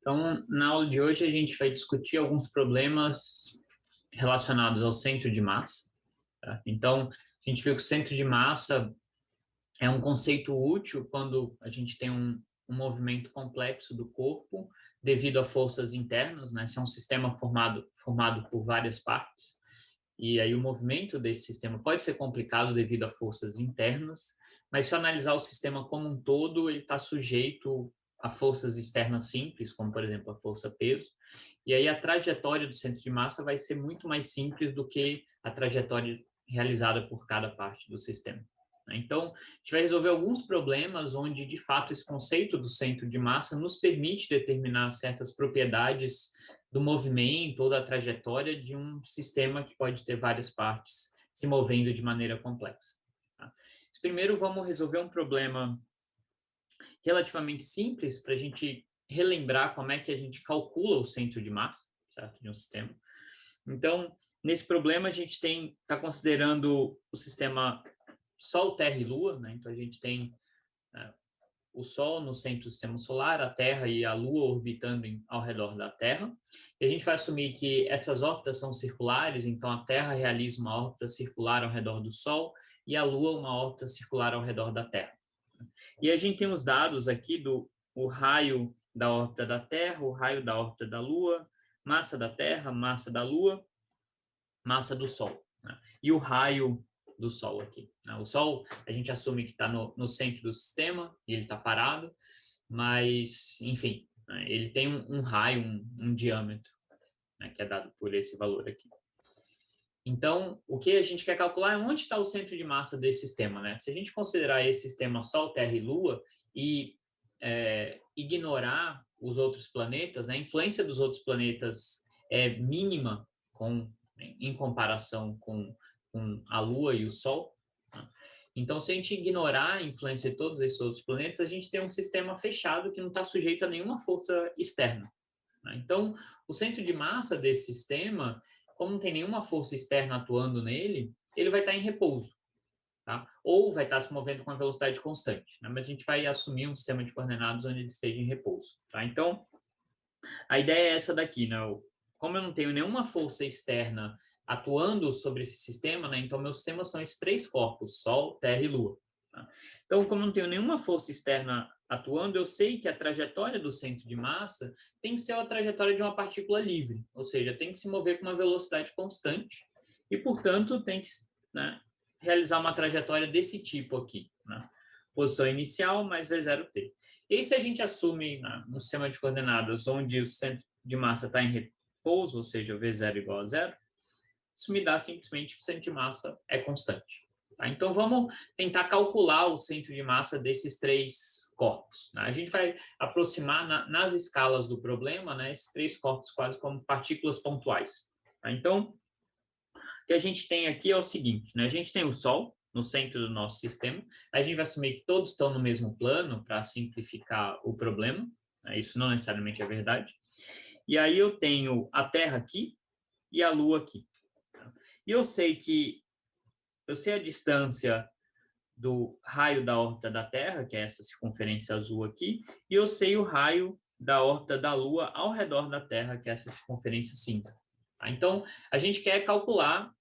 Então, na aula de hoje, a gente vai discutir alguns problemas relacionados ao centro de massa. Tá? Então, a gente viu que o centro de massa é um conceito útil quando a gente tem um movimento complexo do corpo devido a forças internas, né? Se é um sistema formado por várias partes, e aí o movimento desse sistema pode ser complicado devido a forças internas, mas se eu analisar o sistema como um todo, ele está sujeito a forças externas simples, como por exemplo a força-peso, e aí a trajetória do centro de massa vai ser muito mais simples do que a trajetória realizada por cada parte do sistema. Então, a gente vai resolver alguns problemas onde, de fato, esse conceito do centro de massa nos permite determinar certas propriedades do movimento ou da trajetória de um sistema que pode ter várias partes se movendo de maneira complexa. Tá? Primeiro, vamos resolver um problema relativamente simples para a gente relembrar como é que a gente calcula o centro de massa, certo, de um sistema. Então, nesse problema, a gente está considerando o sistema Sol, Terra e Lua, né? Então, a gente tem o Sol no centro do sistema solar, a Terra e a Lua orbitando ao redor da Terra. E a gente vai assumir que essas órbitas são circulares, então a Terra realiza uma órbita circular ao redor do Sol e a Lua uma órbita circular ao redor da Terra. E a gente tem os dados aqui do o raio da órbita da Terra, o raio da órbita da Lua, massa da Terra, massa da Lua, massa do Sol. Né? E o raio do Sol aqui. Né? O Sol, a gente assume que está no centro do sistema e ele está parado, mas, enfim, né? Ele tem um raio, um diâmetro, né? Que é dado por esse valor aqui. Então, o que a gente quer calcular é onde está o centro de massa desse sistema, né? Se a gente considerar esse sistema Sol, Terra e Lua e ignorar os outros planetas, né? A influência dos outros planetas é mínima em comparação com a Lua e o Sol. Né? Então, se a gente ignorar a influência de todos esses outros planetas, a gente tem um sistema fechado que não está sujeito a nenhuma força externa. Né? Então, o centro de massa desse sistema, como não tem nenhuma força externa atuando nele, ele vai estar em repouso. Tá? Ou vai estar se movendo com a velocidade constante. Né? Mas a gente vai assumir um sistema de coordenadas onde ele esteja em repouso. Tá? Então, a ideia é essa daqui, né? Como eu não tenho nenhuma força externa atuando sobre esse sistema, né? Então, meus sistemas são esses três corpos, Sol, Terra e Lua. Tá? Então, como eu não tenho nenhuma força externa atuando, eu sei que a trajetória do centro de massa tem que ser a trajetória de uma partícula livre, ou seja, tem que se mover com uma velocidade constante e, portanto, tem que, né, realizar uma trajetória desse tipo aqui, né? Posição inicial mais V0T. E aí, se a gente assume no sistema de coordenadas onde o centro de massa está em repouso, ou seja, V0 igual a zero, isso me dá simplesmente que o centro de massa é constante. Tá? Então, vamos tentar calcular o centro de massa desses três corpos. Né? A gente vai aproximar nas escalas do problema, né, esses três corpos quase como partículas pontuais. Tá? Então, o que a gente tem aqui é o seguinte, né? A gente tem o Sol no centro do nosso sistema, a gente vai assumir que todos estão no mesmo plano para simplificar o problema, né? Isso não necessariamente é verdade. E aí eu tenho a Terra aqui e a Lua aqui. E eu sei a distância do raio da órbita da Terra, que é essa circunferência azul aqui, e eu sei o raio da órbita da Lua ao redor da Terra, que é essa circunferência cinza. Tá? Então, a gente quer calcular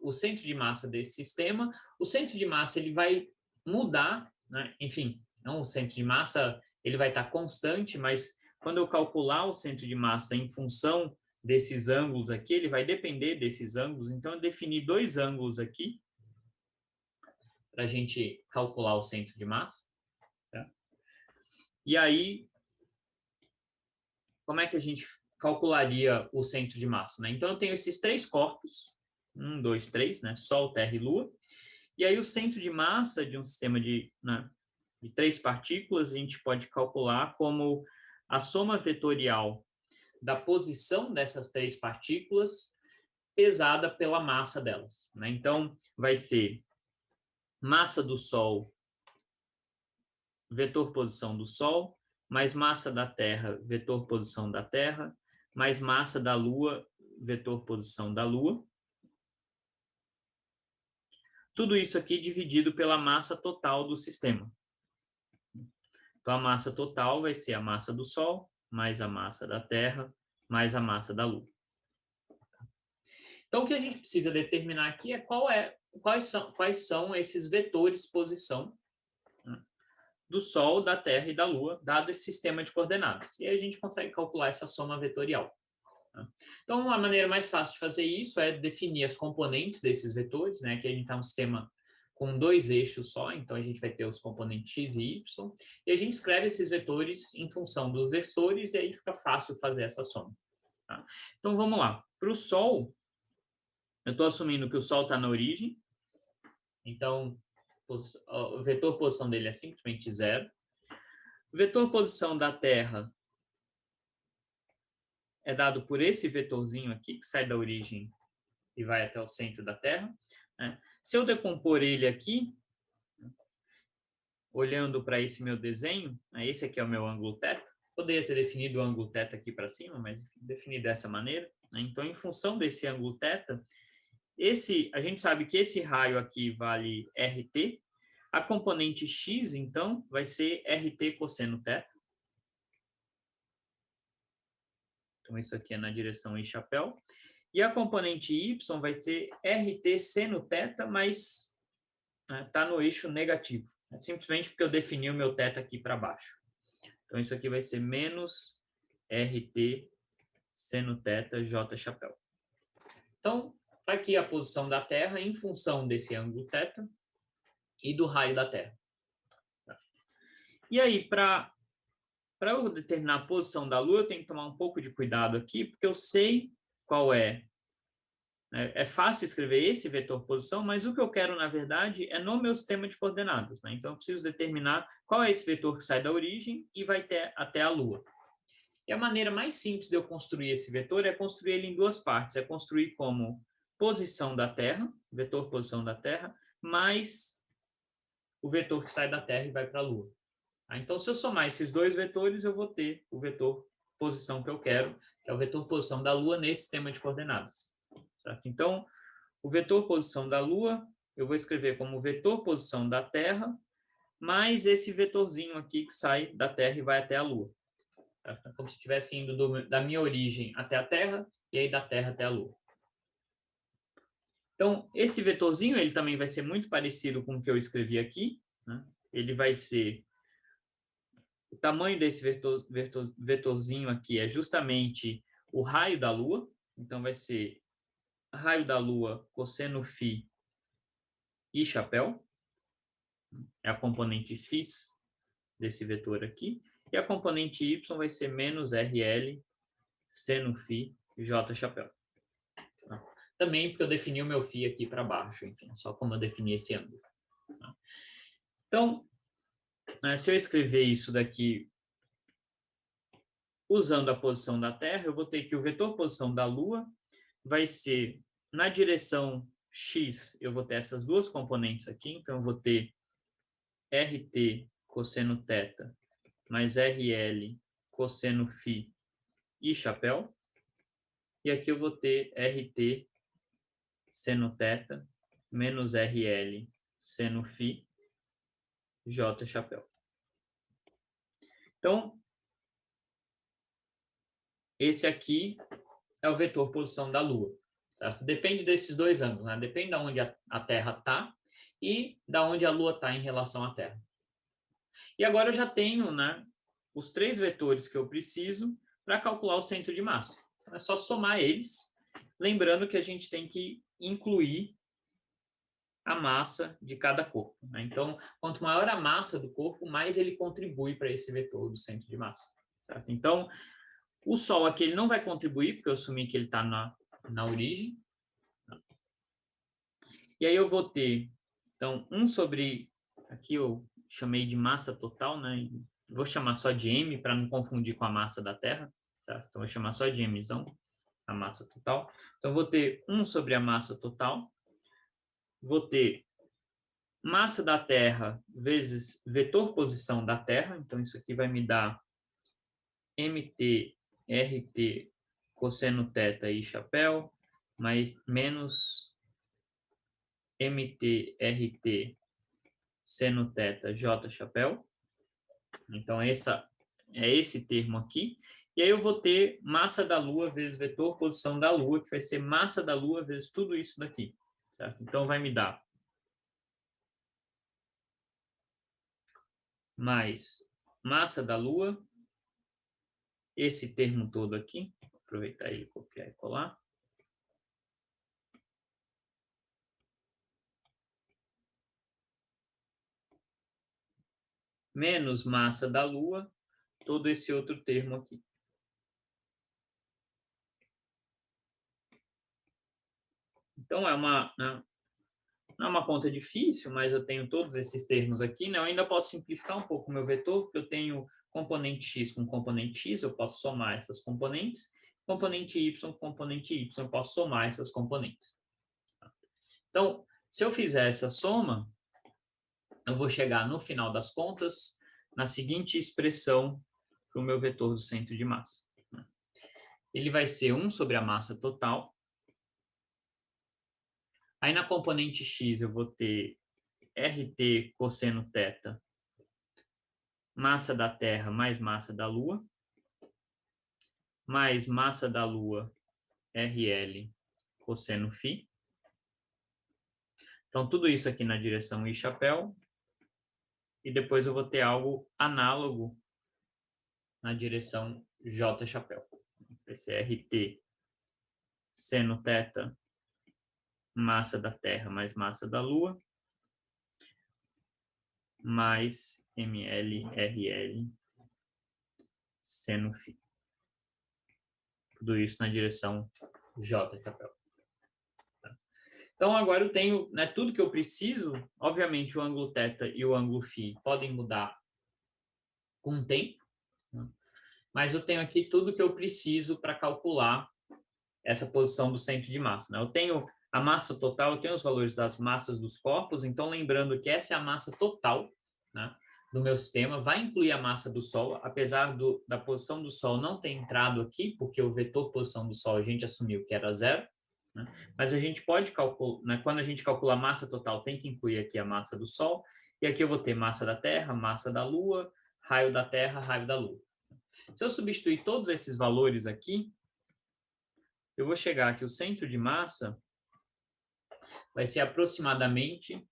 o centro de massa desse sistema. O centro de massa ele vai mudar, né? Enfim, não o centro de massa ele vai estar constante, mas quando eu calcular o centro de massa em função desses ângulos aqui, ele vai depender desses ângulos. Então, eu defini dois ângulos aqui para a gente calcular o centro de massa. Tá? E aí, como é que a gente calcularia o centro de massa? Né? Então, eu tenho esses três corpos, 1, 2, 3, né? Sol, Terra e Lua. E aí, o centro de massa de um sistema de três partículas, a gente pode calcular como a soma vetorial da posição dessas três partículas pesada pela massa delas. Né? Então, vai ser massa do Sol, vetor posição do Sol, mais massa da Terra, vetor posição da Terra, mais massa da Lua, vetor posição da Lua. Tudo isso aqui dividido pela massa total do sistema. Então, a massa total vai ser a massa do Sol mais a massa da Terra, mais a massa da Lua. Então, o que a gente precisa determinar aqui é quais são esses vetores posição, né, do Sol, da Terra e da Lua, dado esse sistema de coordenadas. E aí a gente consegue calcular essa soma vetorial. Né? Então, a maneira mais fácil de fazer isso é definir as componentes desses vetores, né, que a gente está um sistema com 2 eixos só, então a gente vai ter os componentes x e y, e a gente escreve esses vetores em função dos vetores, e aí fica fácil fazer essa soma. Tá? Então, vamos lá. Para o Sol, eu estou assumindo que o Sol está na origem, então o vetor posição dele é simplesmente 0. O vetor posição da Terra é dado por esse vetorzinho aqui, que sai da origem e vai até o centro da Terra. Né? Se eu decompor ele aqui, olhando para esse meu desenho, né, esse aqui é o meu ângulo θ, poderia ter definido o ângulo θ aqui para cima, mas enfim, defini dessa maneira. Né? Então, em função desse ângulo θ, a gente sabe que esse raio aqui vale RT, a componente x, então, vai ser RT cosseno θ. Então, isso aqui é na direção e chapéu. E a componente y vai ser RT seno θ, mas está no eixo negativo. É simplesmente porque eu defini o meu θ aqui para baixo. Então, isso aqui vai ser menos RT seno θ J chapéu. Então, está aqui a posição da Terra em função desse ângulo θ e do raio da Terra. E aí, para eu determinar a posição da Lua, eu tenho que tomar um pouco de cuidado aqui, porque eu sei qual é. É fácil escrever esse vetor posição, mas o que eu quero, na verdade, é no meu sistema de coordenadas. Né? Então, eu preciso determinar qual é esse vetor que sai da origem e vai até a Lua. E a maneira mais simples de eu construir esse vetor é construir ele em 2 partes. É construir como posição da Terra, vetor posição da Terra, mais o vetor que sai da Terra e vai para a Lua. Então, se eu somar esses 2 vetores, eu vou ter o vetor posição que eu quero, que é o vetor posição da Lua nesse sistema de coordenadas. Certo? Então, o vetor posição da Lua, eu vou escrever como vetor posição da Terra, mais esse vetorzinho aqui que sai da Terra e vai até a Lua. Certo? Como se estivesse indo da minha origem até a Terra, e aí da Terra até a Lua. Então, esse vetorzinho, ele também vai ser muito parecido com o que eu escrevi aqui. Né? Ele vai ser... O tamanho desse vetorzinho aqui é justamente o raio da Lua. Então, vai ser raio da Lua cosseno φ e chapéu. É a componente x desse vetor aqui. E a componente y vai ser menos RL seno φ j chapéu. Também porque eu defini o meu φ aqui para baixo, enfim, só como eu defini esse ângulo. Então, se eu escrever isso daqui usando a posição da Terra, eu vou ter que o vetor posição da Lua vai ser na direção x, eu vou ter essas 2 componentes aqui, então eu vou ter RT cosseno θ mais RL cosseno φ e chapéu. E aqui eu vou ter RT seno θ menos RL seno φ J chapéu. Então, esse aqui é o vetor posição da Lua. Certo? Depende desses 2 ângulos, né? Depende de onde a Terra está e da onde a Lua está em relação à Terra. E agora eu já tenho, né, os 3 vetores que eu preciso para calcular o centro de massa. Então, é só somar eles, lembrando que a gente tem que incluir a massa de cada corpo. Né? Então, quanto maior a massa do corpo, mais ele contribui para esse vetor do centro de massa. Certo? Então, o Sol aqui ele não vai contribuir, porque eu assumi que ele está na origem. E aí eu vou ter, então, 1 sobre, aqui eu chamei de massa total, né? Vou chamar só de M para não confundir com a massa da Terra. Certo? Então, vou chamar só de Mzão, a massa total. Então, vou ter 1 sobre a massa total. Vou ter massa da Terra vezes vetor posição da Terra. Então, isso aqui vai me dar MT, RT, cosseno θ e chapéu, mais menos MT, RT, seno θ, J chapéu. Então, essa é esse termo aqui. E aí eu vou ter massa da Lua vezes vetor posição da Lua, que vai ser massa da Lua vezes tudo isso daqui. Certo? Então, vai me dar mais massa da Lua, esse termo todo aqui, vou aproveitar ele, copiar e colar, menos massa da Lua, todo esse outro termo aqui. Então, não é uma conta difícil, mas eu tenho todos esses termos aqui, né? Eu ainda posso simplificar um pouco o meu vetor, porque eu tenho componente x com componente x, eu posso somar essas componentes, componente y com componente y, eu posso somar essas componentes. Então, se eu fizer essa soma, eu vou chegar no final das contas na seguinte expressão para o meu vetor do centro de massa. Ele vai ser 1 sobre a massa total. Aí na componente x eu vou ter RT cosseno θ, massa da Terra mais massa da Lua, mais massa da Lua RL cosseno φ. Então, tudo isso aqui na direção I chapéu. E depois eu vou ter algo análogo na direção J chapéu. Vai ser RT seno θ, massa da Terra mais massa da Lua, mais MLRL seno φ. Tudo isso na direção J chapéu. Então, agora eu tenho, né, tudo que eu preciso. Obviamente, o ângulo θ e o ângulo φ podem mudar com o tempo, né? Mas eu tenho aqui tudo que eu preciso para calcular essa posição do centro de massa, né? Eu tenho a massa total, eu tenho os valores das massas dos corpos, então lembrando que essa é a massa total, né, do meu sistema, vai incluir a massa do Sol, apesar da posição do Sol não ter entrado aqui, porque o vetor posição do Sol a gente assumiu que era 0, né? Mas a gente pode calcular, né, quando a gente calcula a massa total, tem que incluir aqui a massa do Sol, e aqui eu vou ter massa da Terra, massa da Lua, raio da Terra, raio da Lua. Se eu substituir todos esses valores aqui, eu vou chegar que o centro de massa vai ser aproximadamente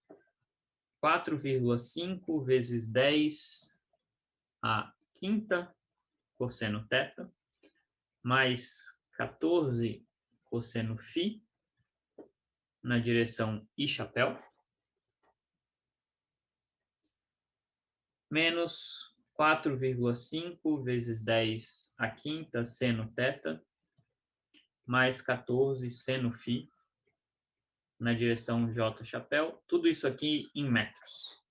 4,5 vezes 10 a quinta cosseno θ, mais 14 cosseno φ, na direção I chapéu, menos 4,5 vezes 10 a quinta seno θ, mais 14 seno φ, na direção J chapéu, tudo isso aqui em metros.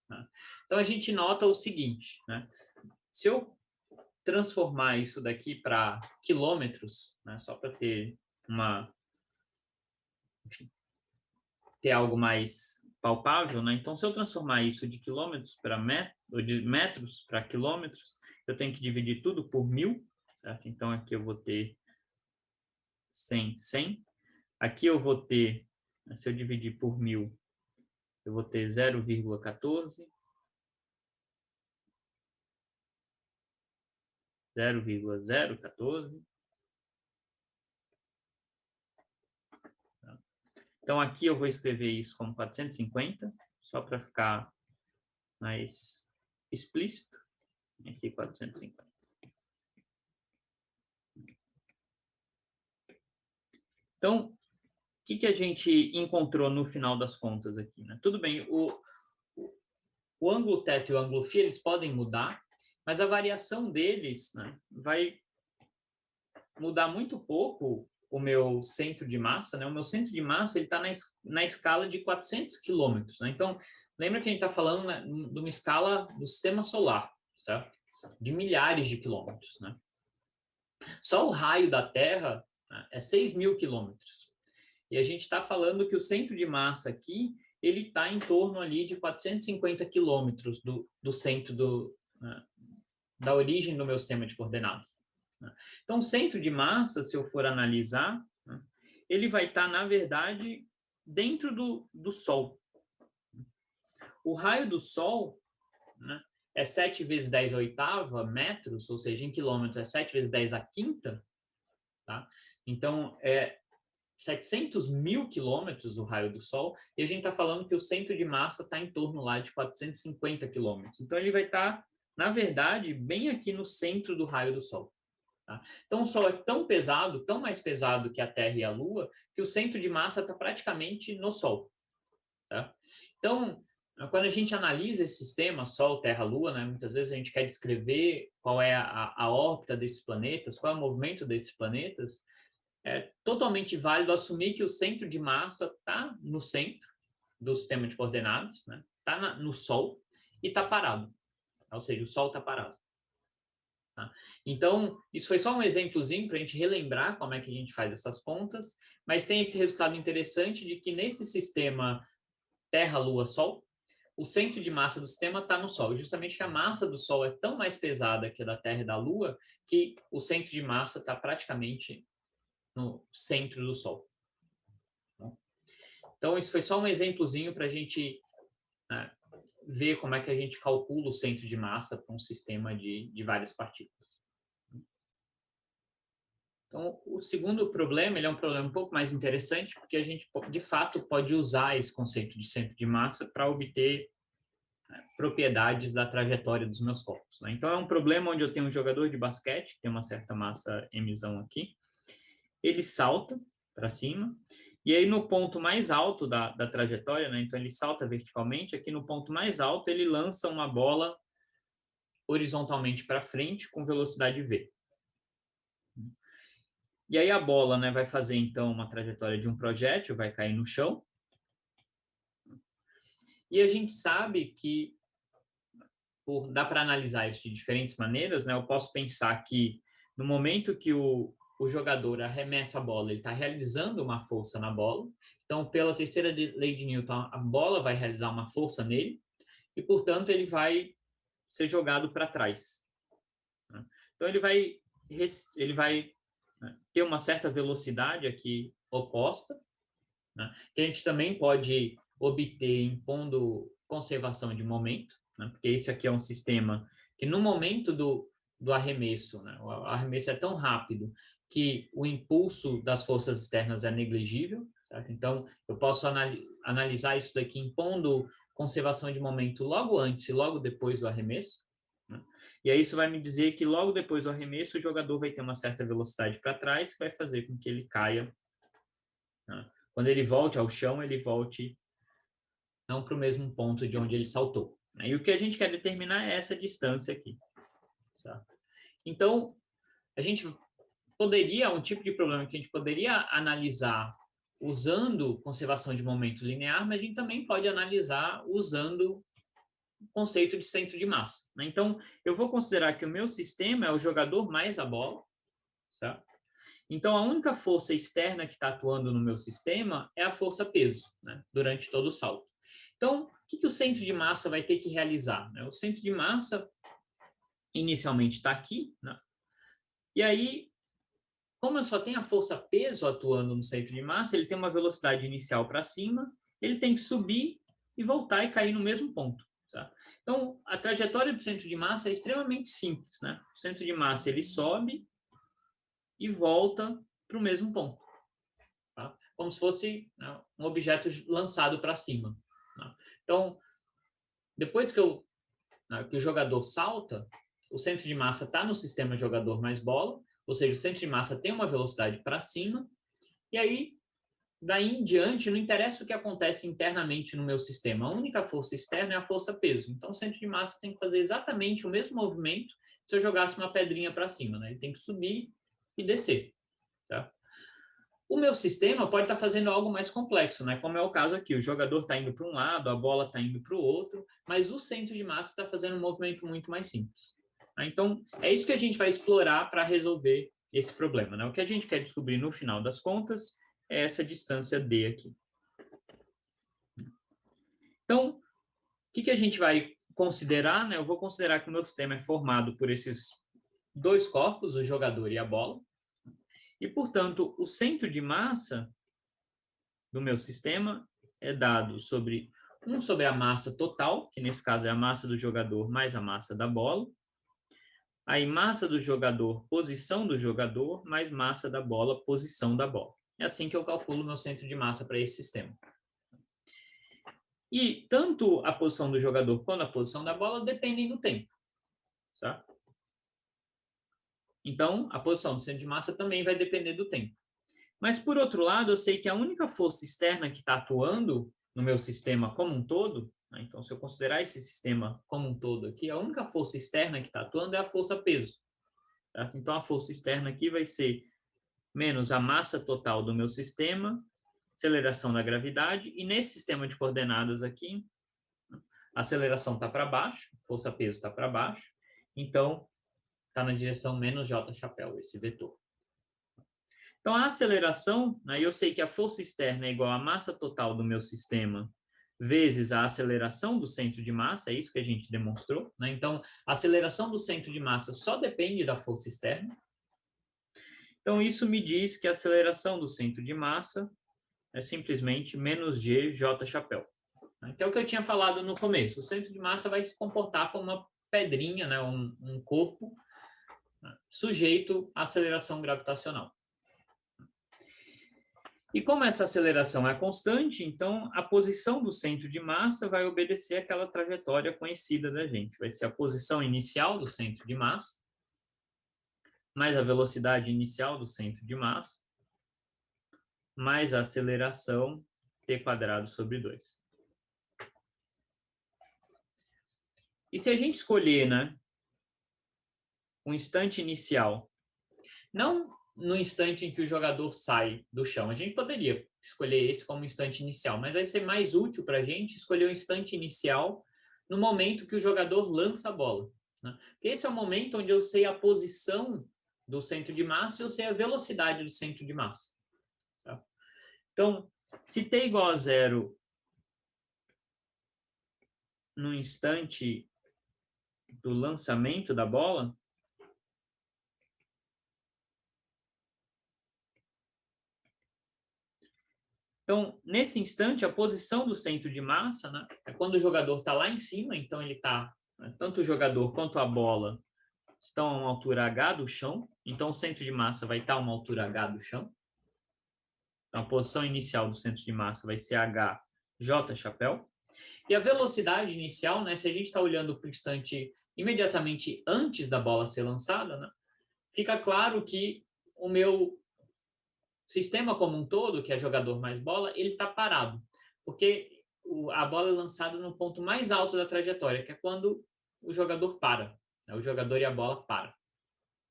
Tá? Então, a gente nota o seguinte, né? Se eu transformar isso daqui para quilômetros, né, só para ter enfim, ter algo mais palpável, né? Então, se eu transformar isso de quilômetros para metros, ou de metros para quilômetros, eu tenho que dividir tudo por 1000, certo? Então, aqui eu vou ter 100, 100. Aqui eu vou ter, se eu dividir por 1000, eu vou ter 0,14, 0,014. Então, aqui eu vou escrever isso como 450, só para ficar mais explícito. Aqui, 450. Então, o que a gente encontrou no final das contas aqui, né? Tudo bem, o ângulo θ e o ângulo φ, eles podem mudar, mas a variação deles, né, vai mudar muito pouco o meu centro de massa, né? O meu centro de massa ele está na escala de 400 quilômetros, né? Então, lembra que a gente está falando, né, de uma escala do sistema solar, certo? De milhares de quilômetros, né? Só o raio da Terra, né, é 6.000 quilômetros. E a gente está falando que o centro de massa aqui ele está em torno ali de 450 quilômetros do centro né, da origem do meu sistema de coordenadas. Então, o centro de massa, se eu for analisar, né, ele vai estar, na verdade, dentro do Sol. O raio do Sol, né, é 7 vezes 10 à oitava metros, ou seja, em quilômetros é 7 vezes 10 à quinta, tá? Então, é 700 mil quilômetros o raio do Sol, e a gente está falando que o centro de massa está em torno lá de 450 quilômetros. Então, ele vai estar, na verdade, bem aqui no centro do raio do Sol. Tá? Então, o Sol é tão pesado, tão mais pesado que a Terra e a Lua, que o centro de massa está praticamente no Sol. Tá? Então, quando a gente analisa esse sistema, Sol, Terra, Lua, né, muitas vezes a gente quer descrever qual é a órbita desses planetas, qual é o movimento desses planetas, é totalmente válido assumir que o centro de massa está no centro do sistema de coordenadas, né? Está no Sol e está parado. Ou seja, o Sol está parado. Tá? Então, isso foi só um exemplozinho para a gente relembrar como é que a gente faz essas contas, mas tem esse resultado interessante de que nesse sistema Terra, Lua, Sol, o centro de massa do sistema está no Sol. Justamente que a massa do Sol é tão mais pesada que a da Terra e da Lua que o centro de massa está praticamente no centro do Sol. Então, isso foi só um exemplozinho para a gente, né, ver como é que a gente calcula o centro de massa para um sistema de várias partículas. Então, o segundo problema, ele é um problema um pouco mais interessante, porque a gente, de fato, pode usar esse conceito de centro de massa para obter, né, propriedades da trajetória dos meus corpos. Né? Então, é um problema onde eu tenho um jogador de basquete, que tem uma certa massa mzão aqui, ele salta para cima, e aí no ponto mais alto da trajetória, né, então ele salta verticalmente, aqui no ponto mais alto ele lança uma bola horizontalmente para frente com velocidade v. E aí a bola, né, vai fazer então uma trajetória de um projétil, vai cair no chão, e a gente sabe que dá para analisar isso de diferentes maneiras, né? Eu posso pensar que no momento que o jogador arremessa a bola, ele está realizando uma força na bola. Então, pela terceira lei de Newton, a bola vai realizar uma força nele e, portanto, ele vai ser jogado para trás. Então, ele vai ter uma certa velocidade aqui oposta, né? Que a gente também pode obter impondo conservação de momento, né? Porque isso aqui é um sistema que no momento do arremesso, né? O arremesso é tão rápido que o impulso das forças externas é negligível, certo? Então, eu posso analisar isso daqui impondo conservação de momento logo antes e logo depois do arremesso, né? E aí isso vai me dizer que logo depois do arremesso o jogador vai ter uma certa velocidade para trás, que vai fazer com que ele caia, né? Quando ele volte ao chão, ele volte não para o mesmo ponto de onde ele saltou. E o que a gente quer determinar é essa distância aqui. Tá? Então, a gente poderia, um tipo de problema que a gente poderia analisar usando conservação de momento linear, mas a gente também pode analisar usando o conceito de centro de massa. Então, eu vou considerar que o meu sistema é o jogador mais a bola, certo? Então, a única força externa que está atuando no meu sistema é a força peso, né, durante todo o salto. Então, o que o centro de massa vai ter que realizar? O centro de massa, inicialmente, está aqui, né? E aí, como eu só tenho a força peso atuando no centro de massa, ele tem uma velocidade inicial para cima, ele tem que subir e voltar e cair no mesmo ponto. Tá? Então, a trajetória do centro de massa é extremamente simples. Né? O centro de massa ele sobe e volta para o mesmo ponto. Tá? Como se fosse, né, um objeto lançado para cima. Tá? Então, depois que o jogador salta, o centro de massa está no sistema jogador mais bola, ou seja, o centro de massa tem uma velocidade para cima, e aí, daí em diante, não interessa o que acontece internamente no meu sistema, a única força externa é a força peso. Então, o centro de massa tem que fazer exatamente o mesmo movimento se eu jogasse uma pedrinha para cima, né? Ele tem que subir e descer. Tá? O meu sistema pode estar fazendo algo mais complexo, né? Como é o caso aqui, o jogador está indo para um lado, a bola está indo para o outro, mas o centro de massa está fazendo um movimento muito mais simples. Então, é isso que a gente vai explorar para resolver esse problema, né? O que a gente quer descobrir no final das contas é essa distância d aqui. Então, o que a gente vai considerar, né? Eu vou considerar que o meu sistema é formado por esses dois corpos, o jogador e a bola. E, portanto, o centro de massa do meu sistema é dado sobre 1 sobre a massa total, que nesse caso é a massa do jogador mais a massa da bola. Aí massa do jogador, posição do jogador, mais massa da bola, posição da bola. É assim que eu calculo meu centro de massa para esse sistema. E tanto a posição do jogador quanto a posição da bola dependem do tempo. Certo? Então, a posição do centro de massa também vai depender do tempo. Mas, por outro lado, eu sei que a única força externa que está atuando no meu sistema como um todo, né? Então, se eu considerar esse sistema como um todo aqui, a única força externa que está atuando é a força peso. Certo? Então, a força externa aqui vai ser menos a massa total do meu sistema, aceleração da gravidade, e nesse sistema de coordenadas aqui, a aceleração está para baixo, força peso está para baixo, então está na direção menos j chapéu, esse vetor. Então, a aceleração, né, eu sei que a força externa é igual à massa total do meu sistema vezes a aceleração do centro de massa, é isso que a gente demonstrou, né? Então, a aceleração do centro de massa só depende da força externa. Então, isso me diz que a aceleração do centro de massa é simplesmente menos g j chapéu, né? Que é o que eu tinha falado no começo. O centro de massa vai se comportar como uma pedrinha, né? um corpo, né? Sujeito à aceleração gravitacional. E como essa aceleração é constante, então a posição do centro de massa vai obedecer àquela trajetória conhecida da gente. Vai ser a posição inicial do centro de massa, mais a velocidade inicial do centro de massa, mais a aceleração t² sobre 2. E se a gente escolher, né, um instante inicial, não no instante em que o jogador sai do chão, a gente poderia escolher esse como instante inicial, mas vai ser mais útil para a gente escolher o instante inicial no momento que o jogador lança a bola, né? Porque esse é o momento onde eu sei a posição do centro de massa e eu sei a velocidade do centro de massa. Tá? Então, se t igual a 0 no instante do lançamento da bola, então, nesse instante, a posição do centro de massa, né, é quando o jogador está lá em cima, então ele está, né, tanto o jogador quanto a bola estão a uma altura h do chão, então o centro de massa vai estar a uma altura h do chão. Então, a posição inicial do centro de massa vai ser h j chapéu. E a velocidade inicial, né, se a gente está olhando para o instante imediatamente antes da bola ser lançada, né, fica claro que o meu sistema como um todo, que é jogador mais bola, ele está parado, porque a bola é lançada no ponto mais alto da trajetória, que é quando o jogador para, né? O jogador e a bola param,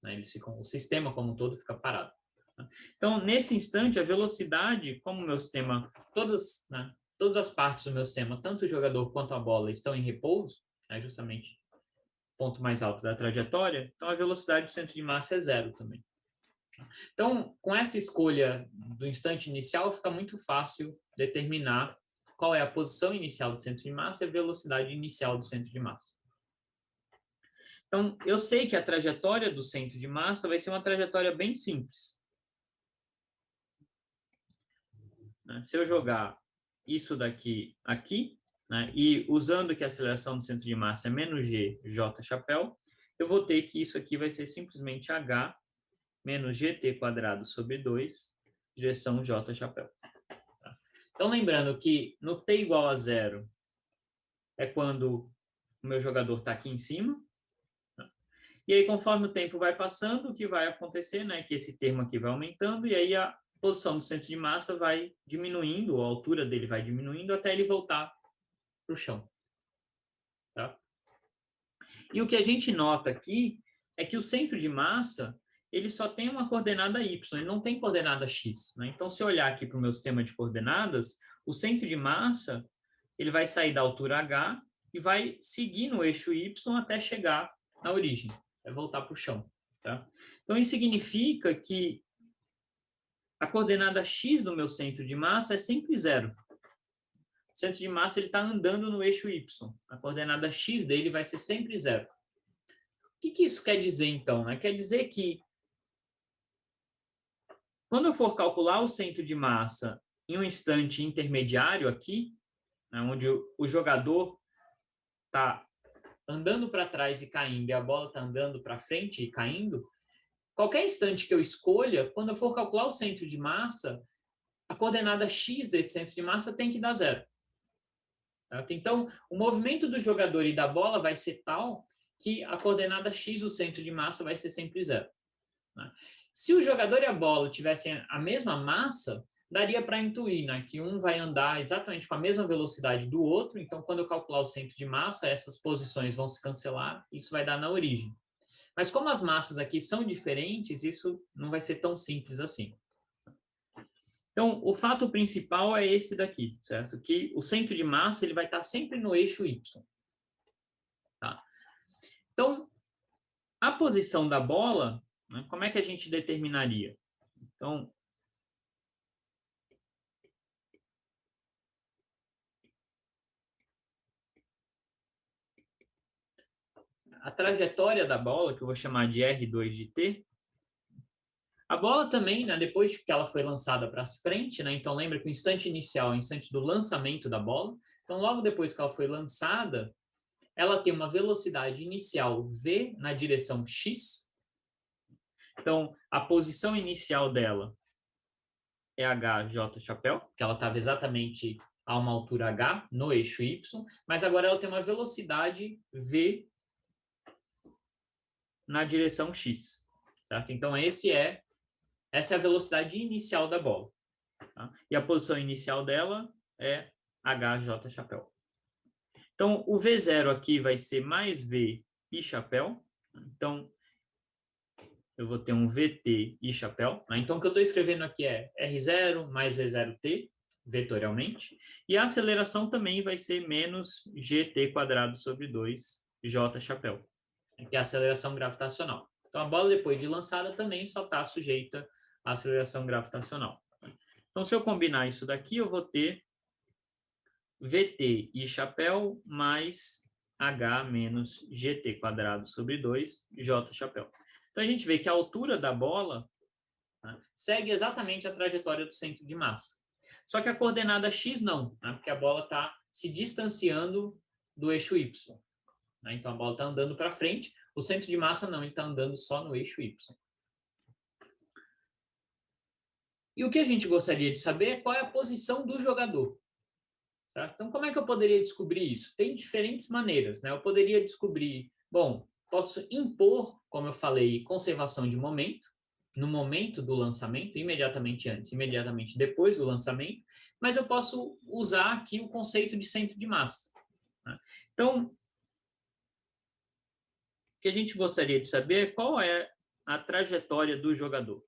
né? Eles ficam, o sistema como um todo fica parado. Né? Então, nesse instante, a velocidade, como o meu sistema, né, todas as partes do meu sistema, tanto o jogador quanto a bola, estão em repouso, né, justamente ponto mais alto da trajetória, então a velocidade do centro de massa é 0 também. Então, com essa escolha do instante inicial, fica muito fácil determinar qual é a posição inicial do centro de massa e a velocidade inicial do centro de massa. Então, eu sei que a trajetória do centro de massa vai ser uma trajetória bem simples. Se eu jogar isso daqui aqui, né, e usando que a aceleração do centro de massa é menos g j chapéu, eu vou ter que isso aqui vai ser simplesmente h menos gt² sobre 2, direção j chapéu. Tá? Então, lembrando que no t igual a 0 é quando o meu jogador está aqui em cima. Tá? E aí, conforme o tempo vai passando, o que vai acontecer, né, que esse termo aqui vai aumentando, e aí a posição do centro de massa vai diminuindo, a altura dele vai diminuindo até ele voltar para o chão. Tá? E o que a gente nota aqui é que o centro de massa ele só tem uma coordenada y, ele não tem coordenada x. Né? Então, se eu olhar aqui para o meu sistema de coordenadas, o centro de massa ele vai sair da altura h e vai seguir no eixo y até chegar na origem, vai voltar para o chão. Tá? Então, isso significa que a coordenada x do meu centro de massa é sempre 0. O centro de massa está andando no eixo y. A coordenada x dele vai ser sempre 0. O que isso quer dizer, então? Né? Quer dizer que quando eu for calcular o centro de massa em um instante intermediário aqui, né, onde o jogador está andando para trás e caindo, e a bola está andando para frente e caindo, qualquer instante que eu escolha, quando eu for calcular o centro de massa, a coordenada x desse centro de massa tem que dar 0. Então, o movimento do jogador e da bola vai ser tal que a coordenada x do centro de massa vai ser sempre 0. Se o jogador e a bola tivessem a mesma massa, daria para intuir, né, que um vai andar exatamente com a mesma velocidade do outro, então quando eu calcular o centro de massa, essas posições vão se cancelar, isso vai dar na origem. Mas como as massas aqui são diferentes, isso não vai ser tão simples assim. Então, o fato principal é esse daqui, certo? Que o centro de massa ele vai estar sempre no eixo y. Tá? Então, a posição da bola, né, como é que a gente determinaria? Então, a trajetória da bola, que eu vou chamar de R2 de T, a bola também, né, depois que ela foi lançada para frente, né, então lembra que o instante inicial é o instante do lançamento da bola, então logo depois que ela foi lançada, ela tem uma velocidade inicial v na direção x, então a posição inicial dela é hj chapéu, que ela estava exatamente a uma altura h no eixo y, mas agora ela tem uma velocidade v na direção x, certo? Então essa é a velocidade inicial da bola. Tá? E a posição inicial dela é HJ chapéu. Então, o V0 aqui vai ser mais V e chapéu. Então, eu vou ter um VT e chapéu. Né? Então, o que eu estou escrevendo aqui é R0 mais V0T, vetorialmente. E a aceleração também vai ser menos GT quadrado sobre 2J chapéu, que é a aceleração gravitacional. Então, a bola, depois de lançada, também só está sujeita à aceleração gravitacional. Então, se eu combinar isso daqui, eu vou ter VT e chapéu mais H menos GT quadrado sobre 2J chapéu. Então, a gente vê que a altura da bola, né, segue exatamente a trajetória do centro de massa. Só que a coordenada x não, né, porque a bola está se distanciando do eixo y. Né, então, a bola está andando para frente, o centro de massa não, ele está andando só no eixo y. E o que a gente gostaria de saber é qual é a posição do jogador. Certo? Então, como é que eu poderia descobrir isso? Tem diferentes maneiras, né? Eu poderia descobrir, bom, posso impor, como eu falei, conservação de momento, no momento do lançamento, imediatamente antes, imediatamente depois do lançamento, mas eu posso usar aqui o conceito de centro de massa. Né? Então, o que a gente gostaria de saber é qual é a trajetória do jogador.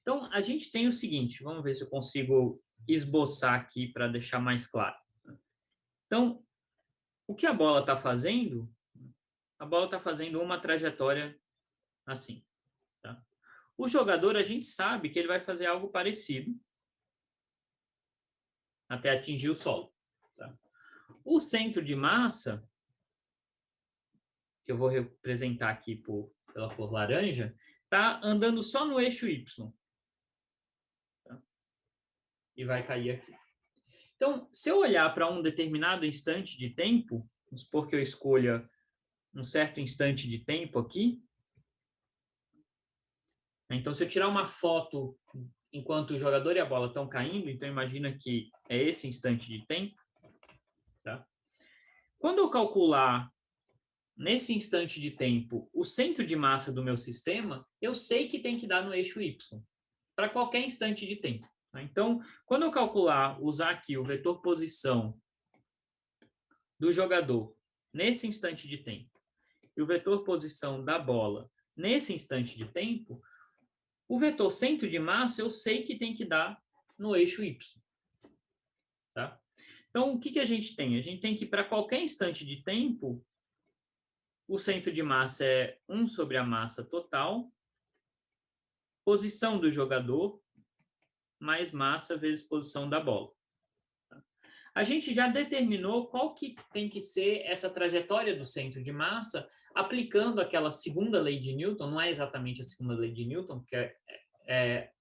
Então, a gente tem o seguinte, vamos ver se eu consigo esboçar aqui para deixar mais claro. Então, o que a bola está fazendo? A bola está fazendo uma trajetória assim. Tá? O jogador, a gente sabe que ele vai fazer algo parecido até atingir o solo. Tá? O centro de massa, que eu vou representar aqui pela cor laranja, está andando só no eixo Y. Tá? E vai cair aqui. Então, se eu olhar para um determinado instante de tempo, vamos supor que eu escolha um certo instante de tempo aqui. Então, se eu tirar uma foto enquanto o jogador e a bola estão caindo, então imagina que é esse instante de tempo. Tá? Quando eu calcular nesse instante de tempo o centro de massa do meu sistema, eu sei que tem que dar no eixo Y, para qualquer instante de tempo. Tá? Então, quando eu calcular, usar aqui o vetor posição do jogador nesse instante de tempo e o vetor posição da bola nesse instante de tempo, o vetor centro de massa eu sei que tem que dar no eixo Y. Tá? Então, o que a gente tem? A gente tem que, para qualquer instante de tempo, o centro de massa é 1 sobre a massa total, posição do jogador, mais massa vezes posição da bola. A gente já determinou qual que tem que ser essa trajetória do centro de massa aplicando aquela segunda lei de Newton, não é exatamente a segunda lei de Newton, porque é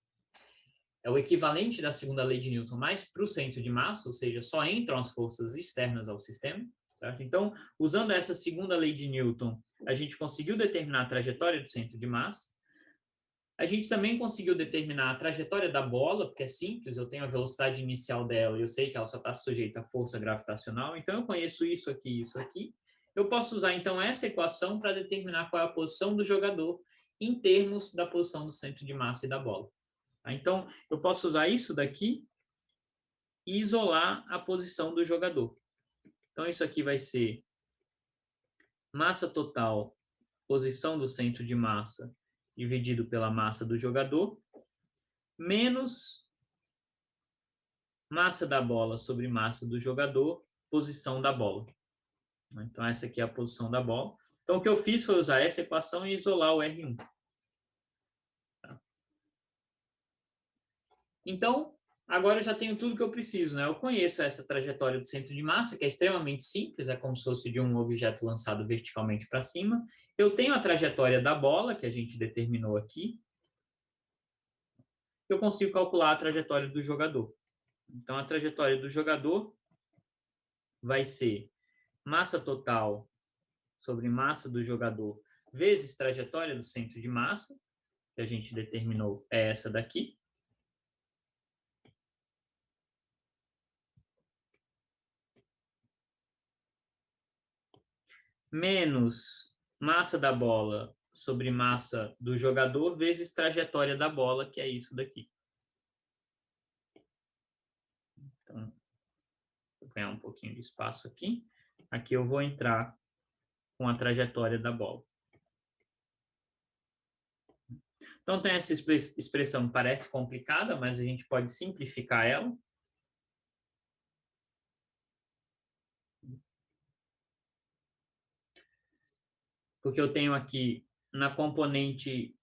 o equivalente da segunda lei de Newton, mas para o centro de massa, ou seja, só entram as forças externas ao sistema, certo? Então, usando essa segunda lei de Newton, a gente conseguiu determinar a trajetória do centro de massa. A gente também conseguiu determinar a trajetória da bola, porque é simples, eu tenho a velocidade inicial dela, eu sei que ela só está sujeita à força gravitacional, então eu conheço isso aqui e isso aqui. Eu posso usar, então, essa equação para determinar qual é a posição do jogador em termos da posição do centro de massa e da bola. Então, eu posso usar isso daqui e isolar a posição do jogador. Então, isso aqui vai ser massa total, posição do centro de massa, dividido pela massa do jogador, menos massa da bola sobre massa do jogador, posição da bola. Então, essa aqui é a posição da bola. Então, o que eu fiz foi usar essa equação e isolar o R1. Tá? Então, agora eu já tenho tudo que eu preciso, né? Eu conheço essa trajetória do centro de massa, que é extremamente simples, é como se fosse de um objeto lançado verticalmente para cima. Eu tenho a trajetória da bola, que a gente determinou aqui. Eu consigo calcular a trajetória do jogador. Então, a trajetória do jogador vai ser massa total sobre massa do jogador vezes trajetória do centro de massa, que a gente determinou é essa daqui. Menos massa da bola sobre massa do jogador vezes trajetória da bola, que é isso daqui. Então, vou ganhar um pouquinho de espaço aqui. Aqui eu vou entrar com a trajetória da bola. Então, tem essa expressão, parece complicada, mas a gente pode simplificar ela. Porque eu tenho aqui na componente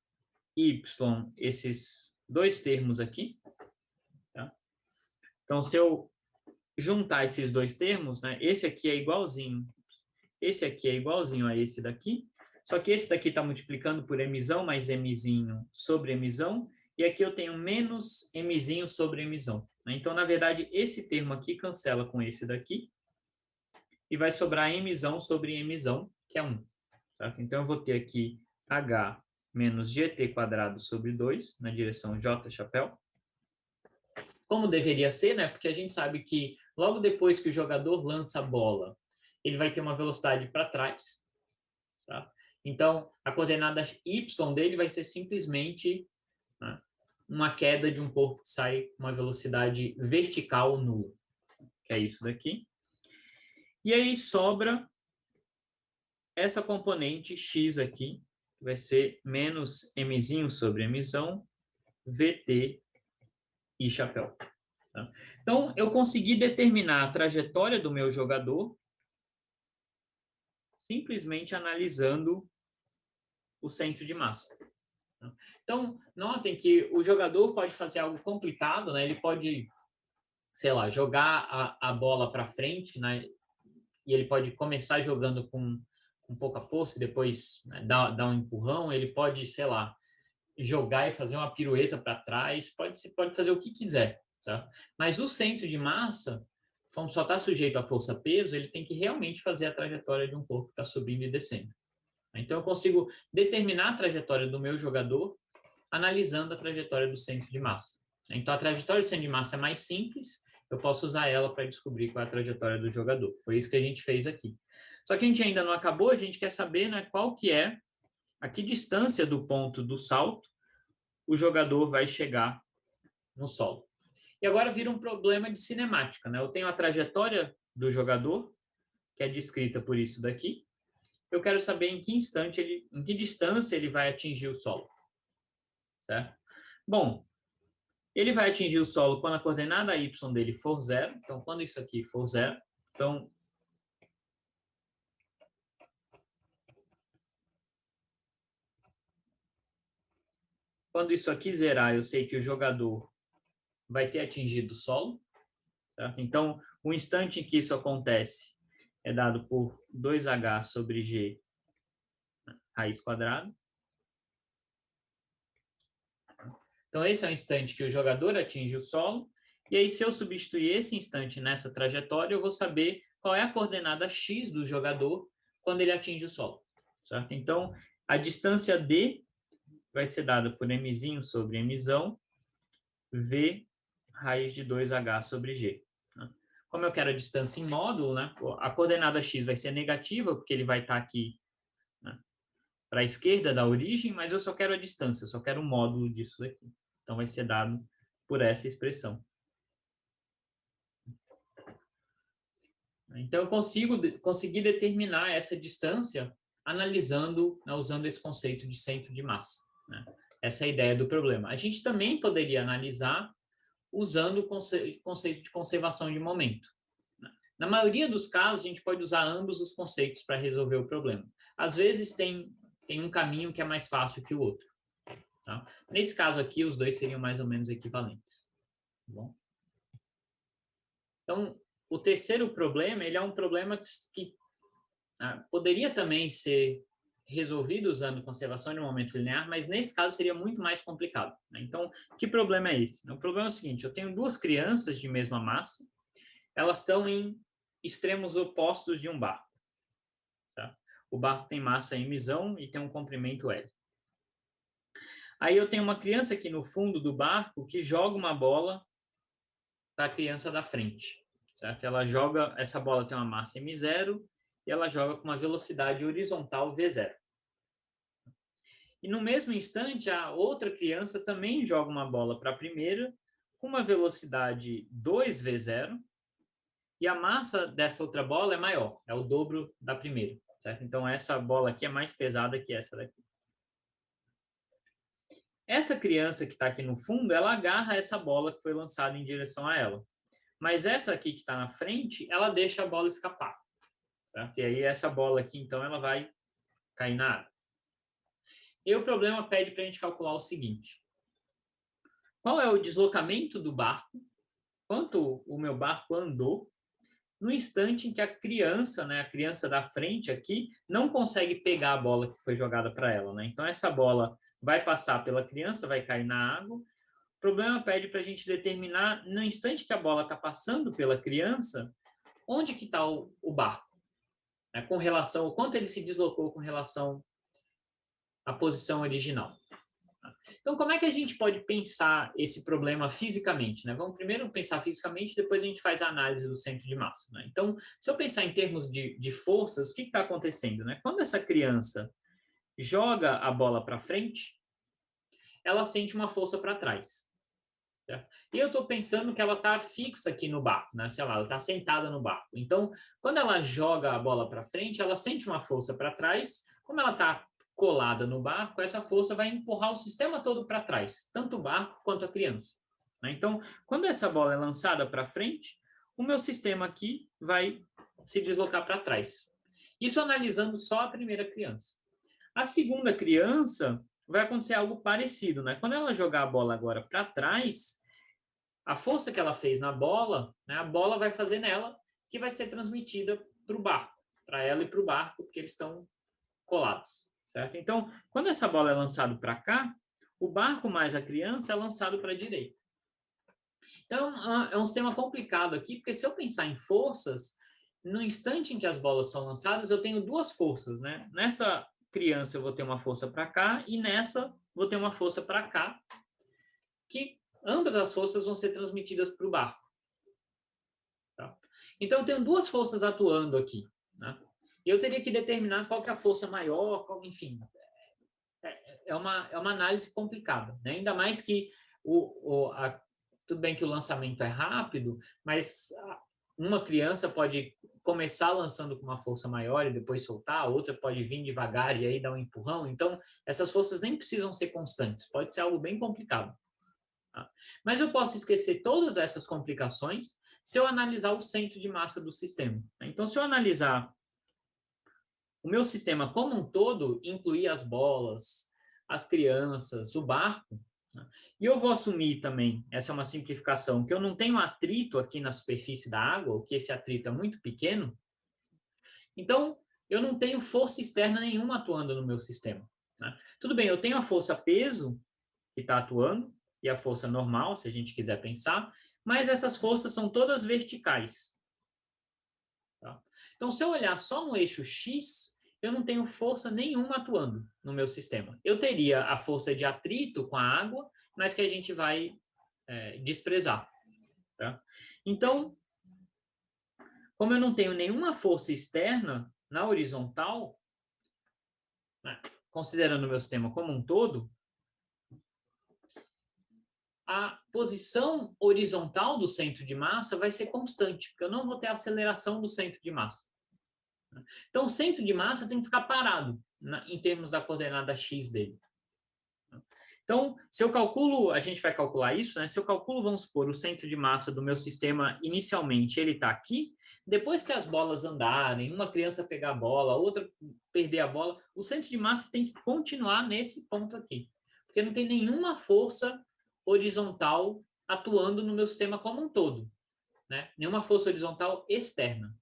y esses dois termos aqui. Tá? Então, se eu juntar esses dois termos, né, esse aqui é igualzinho, esse aqui é igualzinho a esse daqui, só que esse daqui está multiplicando por mzão mais mzinho sobre mzão, e aqui eu tenho menos mzinho sobre mzão. Né? Então, na verdade, esse termo aqui cancela com esse daqui, e vai sobrar mzão sobre mzão, que é 1. Certo? Então, eu vou ter aqui h menos gt quadrado sobre 2, na direção j chapéu. Como deveria ser, né? Porque a gente sabe que logo depois que o jogador lança a bola, ele vai ter uma velocidade para trás. Tá? Então, a coordenada y dele vai ser simplesmente, né, uma queda de um corpo que sai com uma velocidade vertical nula, que é isso daqui. E aí sobra essa componente x aqui, que vai ser menos mzinho sobre mzão, vt e chapéu. Tá? Então, eu consegui determinar a trajetória do meu jogador simplesmente analisando o centro de massa. Então, notem que o jogador pode fazer algo complicado, né? Ele pode, sei lá, jogar a bola para frente, né? E ele pode começar jogando com pouca força e depois, né, dar um empurrão. Ele pode, sei lá, jogar e fazer uma pirueta para trás. Pode fazer o que quiser, sabe? Mas o centro de massa, como só está sujeito à força-peso, ele tem que realmente fazer a trajetória de um corpo que está subindo e descendo. Então, eu consigo determinar a trajetória do meu jogador analisando a trajetória do centro de massa. Então, a trajetória do centro de massa é mais simples, eu posso usar ela para descobrir qual é a trajetória do jogador. Foi isso que a gente fez aqui. Só que a gente ainda não acabou, a gente quer saber, né, qual que é, a que distância do ponto do salto o jogador vai chegar no solo. E agora vira um problema de cinemática, né? Eu tenho a trajetória do jogador, que é descrita por isso daqui. Eu quero saber em que distância ele vai atingir o solo. Certo? Bom, ele vai atingir o solo quando a coordenada y dele for 0. Então, quando isso aqui for 0, então quando isso aqui zerar, eu sei que o jogador vai ter atingido o solo. Certo? Então, o instante em que isso acontece é dado por 2h sobre g raiz quadrada. Então, esse é o instante que o jogador atinge o solo. E aí, se eu substituir esse instante nessa trajetória, eu vou saber qual é a coordenada x do jogador quando ele atinge o solo. Certo? Então, a distância d vai ser dada por mzinho sobre mzão, v raiz de 2h sobre g. Como eu quero a distância em módulo, né, a coordenada x vai ser negativa, porque ele vai estar aqui, né, para a esquerda da origem, mas eu só quero a distância, eu só quero o módulo disso daqui. Então, vai ser dado por essa expressão. Então, eu consegui determinar essa distância analisando, né, usando esse conceito de centro de massa. Né? Essa é a ideia do problema. A gente também poderia analisar usando o conceito de conservação de momento. Né? Na maioria dos casos, a gente pode usar ambos os conceitos para resolver o problema. Às vezes, tem um caminho que é mais fácil que o outro. Tá? Nesse caso aqui, os dois seriam mais ou menos equivalentes. Tá bom? Então, o terceiro problema, ele é um problema que poderia também ser resolvido usando conservação de momento linear, mas nesse caso seria muito mais complicado. Né? Então, que problema é esse? O problema é o seguinte, eu tenho duas crianças de mesma massa, elas estão em extremos opostos de um barco. Tá? O barco tem massa mzão e tem um comprimento L. Aí eu tenho uma criança aqui no fundo do barco que joga uma bola para a criança da frente. Certo? Ela joga, essa bola tem uma massa m0 e ela joga com uma velocidade horizontal v0. E no mesmo instante, a outra criança também joga uma bola para a primeira com uma velocidade 2v0 e a massa dessa outra bola é maior, é o dobro da primeira. Certo? Então, essa bola aqui é mais pesada que essa daqui. Essa criança que está aqui no fundo, ela agarra essa bola que foi lançada em direção a ela. Mas essa aqui que está na frente, ela deixa a bola escapar. Certo? E aí essa bola aqui, então, ela vai cair na água. E o problema pede para a gente calcular o seguinte. Qual é o deslocamento do barco? Quanto o meu barco andou no instante em que a criança, né, a criança da frente aqui, não consegue pegar a bola que foi jogada para ela. Né? Então, essa bola vai passar pela criança, vai cair na água. O problema pede para a gente determinar, no instante que a bola está passando pela criança, onde que está o barco? Né, com relação ao quanto ele se deslocou com relação à posição original. Então, como é que a gente pode pensar esse problema fisicamente? Né? Vamos primeiro pensar fisicamente, depois a gente faz a análise do centro de massa. Né? Então, se eu pensar em termos de forças, o que está acontecendo? Né? Quando essa criança joga a bola para frente, ela sente uma força para trás. Certo? E eu estou pensando que ela está fixa aqui no barco, né? Sei lá, ela está sentada no barco. Então, quando ela joga a bola para frente, ela sente uma força para trás. Como ela está colada no barco, essa força vai empurrar o sistema todo para trás, tanto o barco quanto a criança. Né? Então, quando essa bola é lançada para frente, o meu sistema aqui vai se deslocar para trás. Isso analisando só a primeira criança. A segunda criança vai acontecer algo parecido, né? Quando ela jogar a bola agora para trás, a força que ela fez na bola, né, a bola vai fazer nela, que vai ser transmitida para o barco, para ela e para o barco, porque eles estão colados, certo? Então, quando essa bola é lançada para cá, o barco mais a criança é lançado para a direita. Então, é um sistema complicado aqui, porque se eu pensar em forças, no instante em que as bolas são lançadas, eu tenho duas forças, né? Nessa criança eu vou ter uma força para cá e nessa vou ter uma força para cá, que ambas as forças vão ser transmitidas para o barco. Tá? Então, eu tenho duas forças atuando aqui. Né? E eu teria que determinar qual que é a força maior, enfim. É uma análise complicada. Né? Ainda mais que tudo bem que o lançamento é rápido, mas uma criança pode começar lançando com uma força maior e depois soltar, a outra pode vir devagar e aí dar um empurrão. Então, essas forças nem precisam ser constantes. Pode ser algo bem complicado. Tá? Mas eu posso esquecer todas essas complicações se eu analisar o centro de massa do sistema. Então, se eu analisar o meu sistema como um todo, incluir as bolas, as crianças, o barco, né? E eu vou assumir também, essa é uma simplificação, que eu não tenho atrito aqui na superfície da água, ou que esse atrito é muito pequeno. Então, eu não tenho força externa nenhuma atuando no meu sistema. Né? Tudo bem, eu tenho a força peso que está atuando, e a força normal, se a gente quiser pensar, mas essas forças são todas verticais. Tá? Então, se eu olhar só no eixo X, eu não tenho força nenhuma atuando no meu sistema. Eu teria a força de atrito com a água, mas que a gente vai desprezar. Tá? Então, como eu não tenho nenhuma força externa na horizontal, né, considerando o meu sistema como um todo, a posição horizontal do centro de massa vai ser constante, porque eu não vou ter aceleração do centro de massa. Então, o centro de massa tem que ficar parado em termos da coordenada x dele. Então, se eu calculo, a gente vai calcular isso, né? Se eu calculo, vamos supor, o centro de massa do meu sistema inicialmente, ele está aqui, depois que as bolas andarem, uma criança pegar a bola, outra perder a bola, o centro de massa tem que continuar nesse ponto aqui, porque não tem nenhuma força horizontal atuando no meu sistema como um todo, né? Nenhuma força horizontal externa,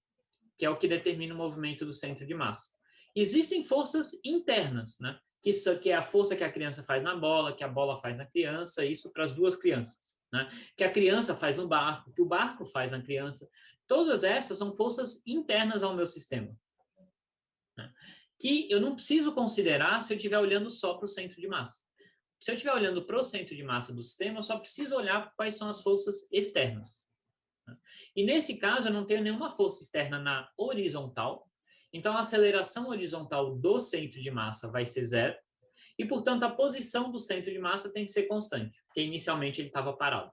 que é o que determina o movimento do centro de massa. Existem forças internas, né? Que é a força que a criança faz na bola, que a bola faz na criança, isso para as duas crianças, né? Que a criança faz no barco, que o barco faz na criança. Todas essas são forças internas ao meu sistema, né? Que eu não preciso considerar se eu estiver olhando só para o centro de massa. Se eu estiver olhando para o centro de massa do sistema, eu só preciso olhar para quais são as forças externas. E nesse caso, eu não tenho nenhuma força externa na horizontal, então a aceleração horizontal do centro de massa vai ser zero, e, portanto, a posição do centro de massa tem que ser constante, porque inicialmente ele estava parado.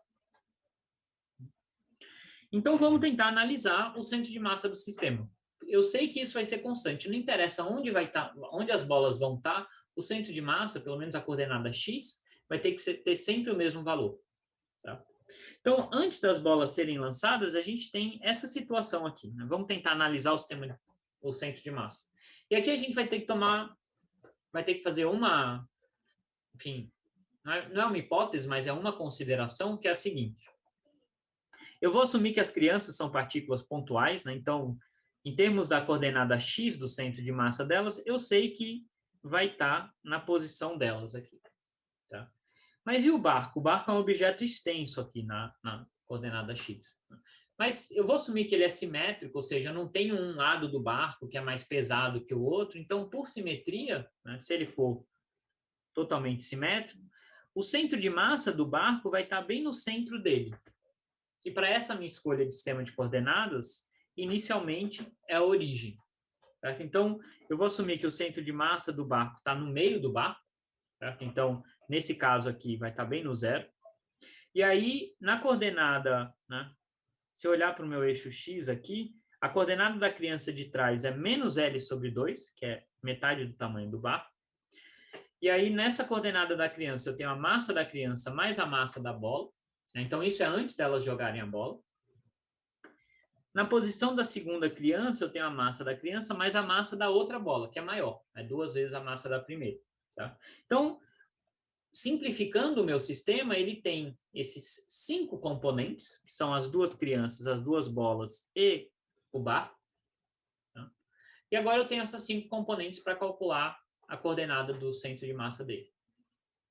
Então, vamos tentar analisar o centro de massa do sistema. Eu sei que isso vai ser constante, não interessa onde vai estar, onde as bolas vão estar, o centro de massa, pelo menos a coordenada x, vai ter que ter sempre o mesmo valor. Tá? Então, antes das bolas serem lançadas, a gente tem essa situação aqui. Né? Vamos tentar analisar o centro de massa. E aqui a gente vai ter que fazer uma, enfim, não é uma hipótese, mas é uma consideração que é a seguinte. Eu vou assumir que as crianças são partículas pontuais, né? Então, em termos da coordenada x do centro de massa delas, eu sei que vai estar na posição delas aqui. Tá? Mas e o barco? O barco é um objeto extenso aqui na coordenada x. Mas eu vou assumir que ele é simétrico, ou seja, não tem um lado do barco que é mais pesado que o outro. Então, por simetria, né, se ele for totalmente simétrico, o centro de massa do barco vai estar bem no centro dele. E para essa minha escolha de sistema de coordenadas, inicialmente é a origem. Certo? Então, eu vou assumir que o centro de massa do barco está no meio do barco. Certo? Então, nesse caso aqui, vai estar bem no zero. E aí, na coordenada, né, se eu olhar para o meu eixo x aqui, a coordenada da criança de trás é menos L sobre 2, que é metade do tamanho do barco. E aí, nessa coordenada da criança, eu tenho a massa da criança mais a massa da bola. Né? Então, isso é antes delas jogarem a bola. Na posição da segunda criança, eu tenho a massa da criança mais a massa da outra bola, que é maior. É 2 vezes a massa da primeira. Tá? Então, simplificando o meu sistema, ele tem esses 5 componentes, que são as duas crianças, as duas bolas e o barco. Tá? E agora eu tenho essas 5 componentes para calcular a coordenada do centro de massa dele.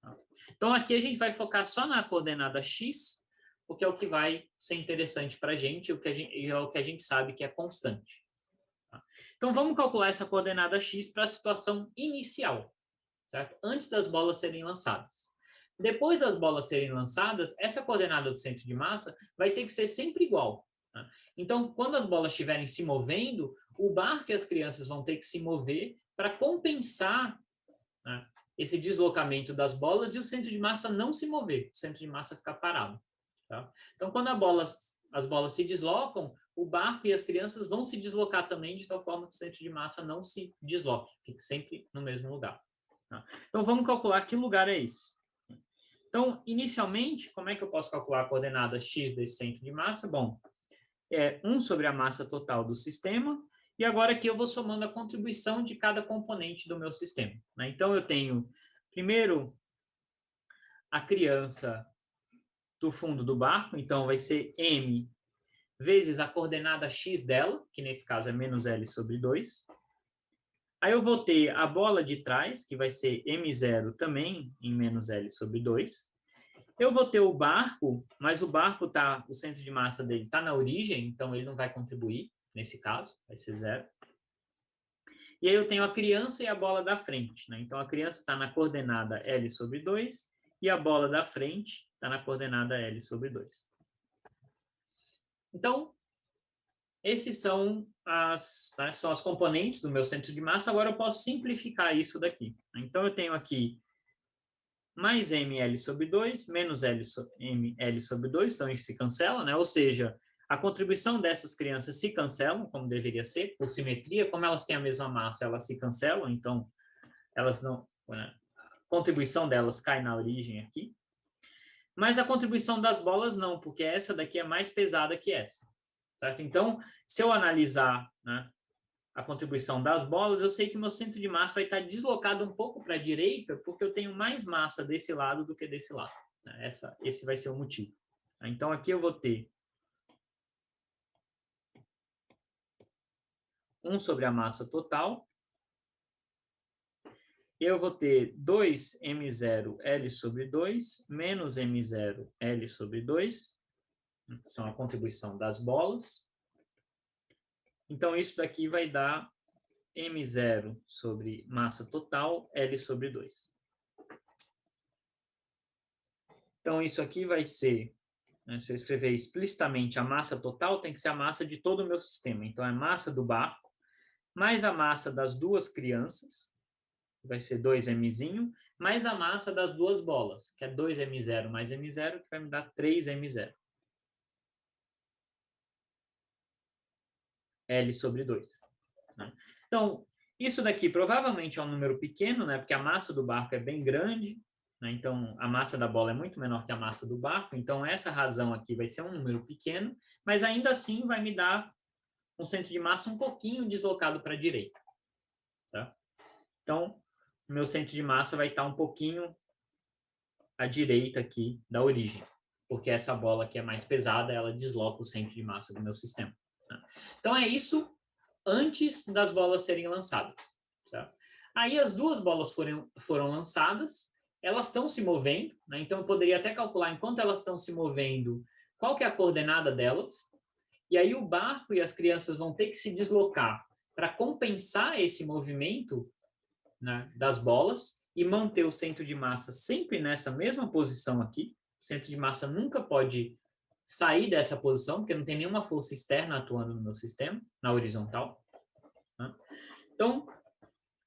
Tá? Então, aqui a gente vai focar só na coordenada x, porque é o que vai ser interessante para a gente, é o que a gente sabe que é constante. Tá? Então, vamos calcular essa coordenada x para a situação inicial, certo? Antes das bolas serem lançadas. Depois das bolas serem lançadas, essa coordenada do centro de massa vai ter que ser sempre igual. Tá? Então, quando as bolas estiverem se movendo, o barco e as crianças vão ter que se mover para compensar, né, esse deslocamento das bolas e o centro de massa não se mover, o centro de massa ficar parado. Tá? Então, quando as bolas se deslocam, o barco e as crianças vão se deslocar também de tal forma que o centro de massa não se desloque, fique sempre no mesmo lugar. Tá? Então, vamos calcular que lugar é esse. Então, inicialmente, como é que eu posso calcular a coordenada x desse centro de massa? Bom, é 1 sobre a massa total do sistema, e agora aqui eu vou somando a contribuição de cada componente do meu sistema. Né? Então, eu tenho, primeiro, a criança do fundo do barco, então vai ser m vezes a coordenada x dela, que nesse caso é menos L sobre 2. Aí eu vou ter a bola de trás, que vai ser m0 também em menos L sobre 2. Eu vou ter o barco, mas o centro de massa dele está na origem, então ele não vai contribuir nesse caso, vai ser 0. E aí eu tenho a criança e a bola da frente, né? Então a criança está na coordenada L sobre 2 e a bola da frente está na coordenada L sobre 2. Então, esses são as componentes do meu centro de massa. Agora eu posso simplificar isso daqui. Então eu tenho aqui mais ml sobre 2, menos ml sobre 2, então isso se cancela, né? Ou seja, a contribuição dessas crianças se cancelam, como deveria ser, por simetria, como elas têm a mesma massa, elas se cancelam, então elas não, né? A contribuição delas cai na origem aqui. Mas a contribuição das bolas não, porque essa daqui é mais pesada que essa, certo? Então, se eu analisar, né, a contribuição das bolas, eu sei que meu centro de massa vai estar deslocado um pouco para a direita, porque eu tenho mais massa desse lado do que desse lado. Esse vai ser o motivo. Então, aqui eu vou ter 1 sobre a massa total. Eu vou ter 2m0L sobre 2 menos m0L sobre 2, que são a contribuição das bolas. Então, isso daqui vai dar m0 sobre massa total, L sobre 2. Então, isso aqui vai ser, né, se eu escrever explicitamente a massa total, tem que ser a massa de todo o meu sistema. Então, é a massa do barco, mais a massa das duas crianças, que vai ser 2mzinho, mais a massa das duas bolas, que é 2m0 mais m0, que vai me dar 3m0. L sobre 2. Né? Então, isso daqui provavelmente é um número pequeno, né? Porque a massa do barco é bem grande, né? Então, a massa da bola é muito menor que a massa do barco. Então, essa razão aqui vai ser um número pequeno, mas ainda assim vai me dar um centro de massa um pouquinho deslocado para a direita. Tá? Então, o meu centro de massa vai estar um pouquinho à direita aqui da origem, porque essa bola aqui é mais pesada, ela desloca o centro de massa do meu sistema. Tá? Então, é isso antes das bolas serem lançadas. Certo? Aí as duas bolas foram lançadas, elas estão se movendo, né? Então eu poderia até calcular enquanto elas estão se movendo qual que é a coordenada delas, e aí o barco e as crianças vão ter que se deslocar para compensar esse movimento, né, das bolas e manter o centro de massa sempre nessa mesma posição aqui. O centro de massa nunca pode sair dessa posição, porque não tem nenhuma força externa atuando no meu sistema, na horizontal. Né? Então,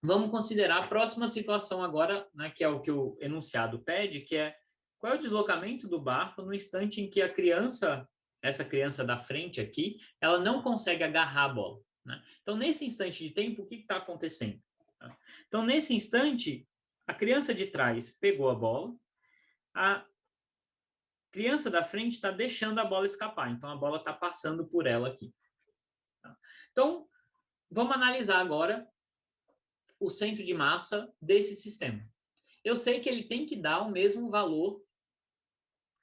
vamos considerar a próxima situação agora, né, que é o que o enunciado pede, que é qual é o deslocamento do barco no instante em que a criança, essa criança da frente aqui, ela não consegue agarrar a bola. Né? Então, nesse instante de tempo, o que está acontecendo? Então, nesse instante, a criança de trás pegou a bola, a criança da frente está deixando a bola escapar, então a bola está passando por ela aqui. Então, vamos analisar agora o centro de massa desse sistema. Eu sei que ele tem que dar o mesmo valor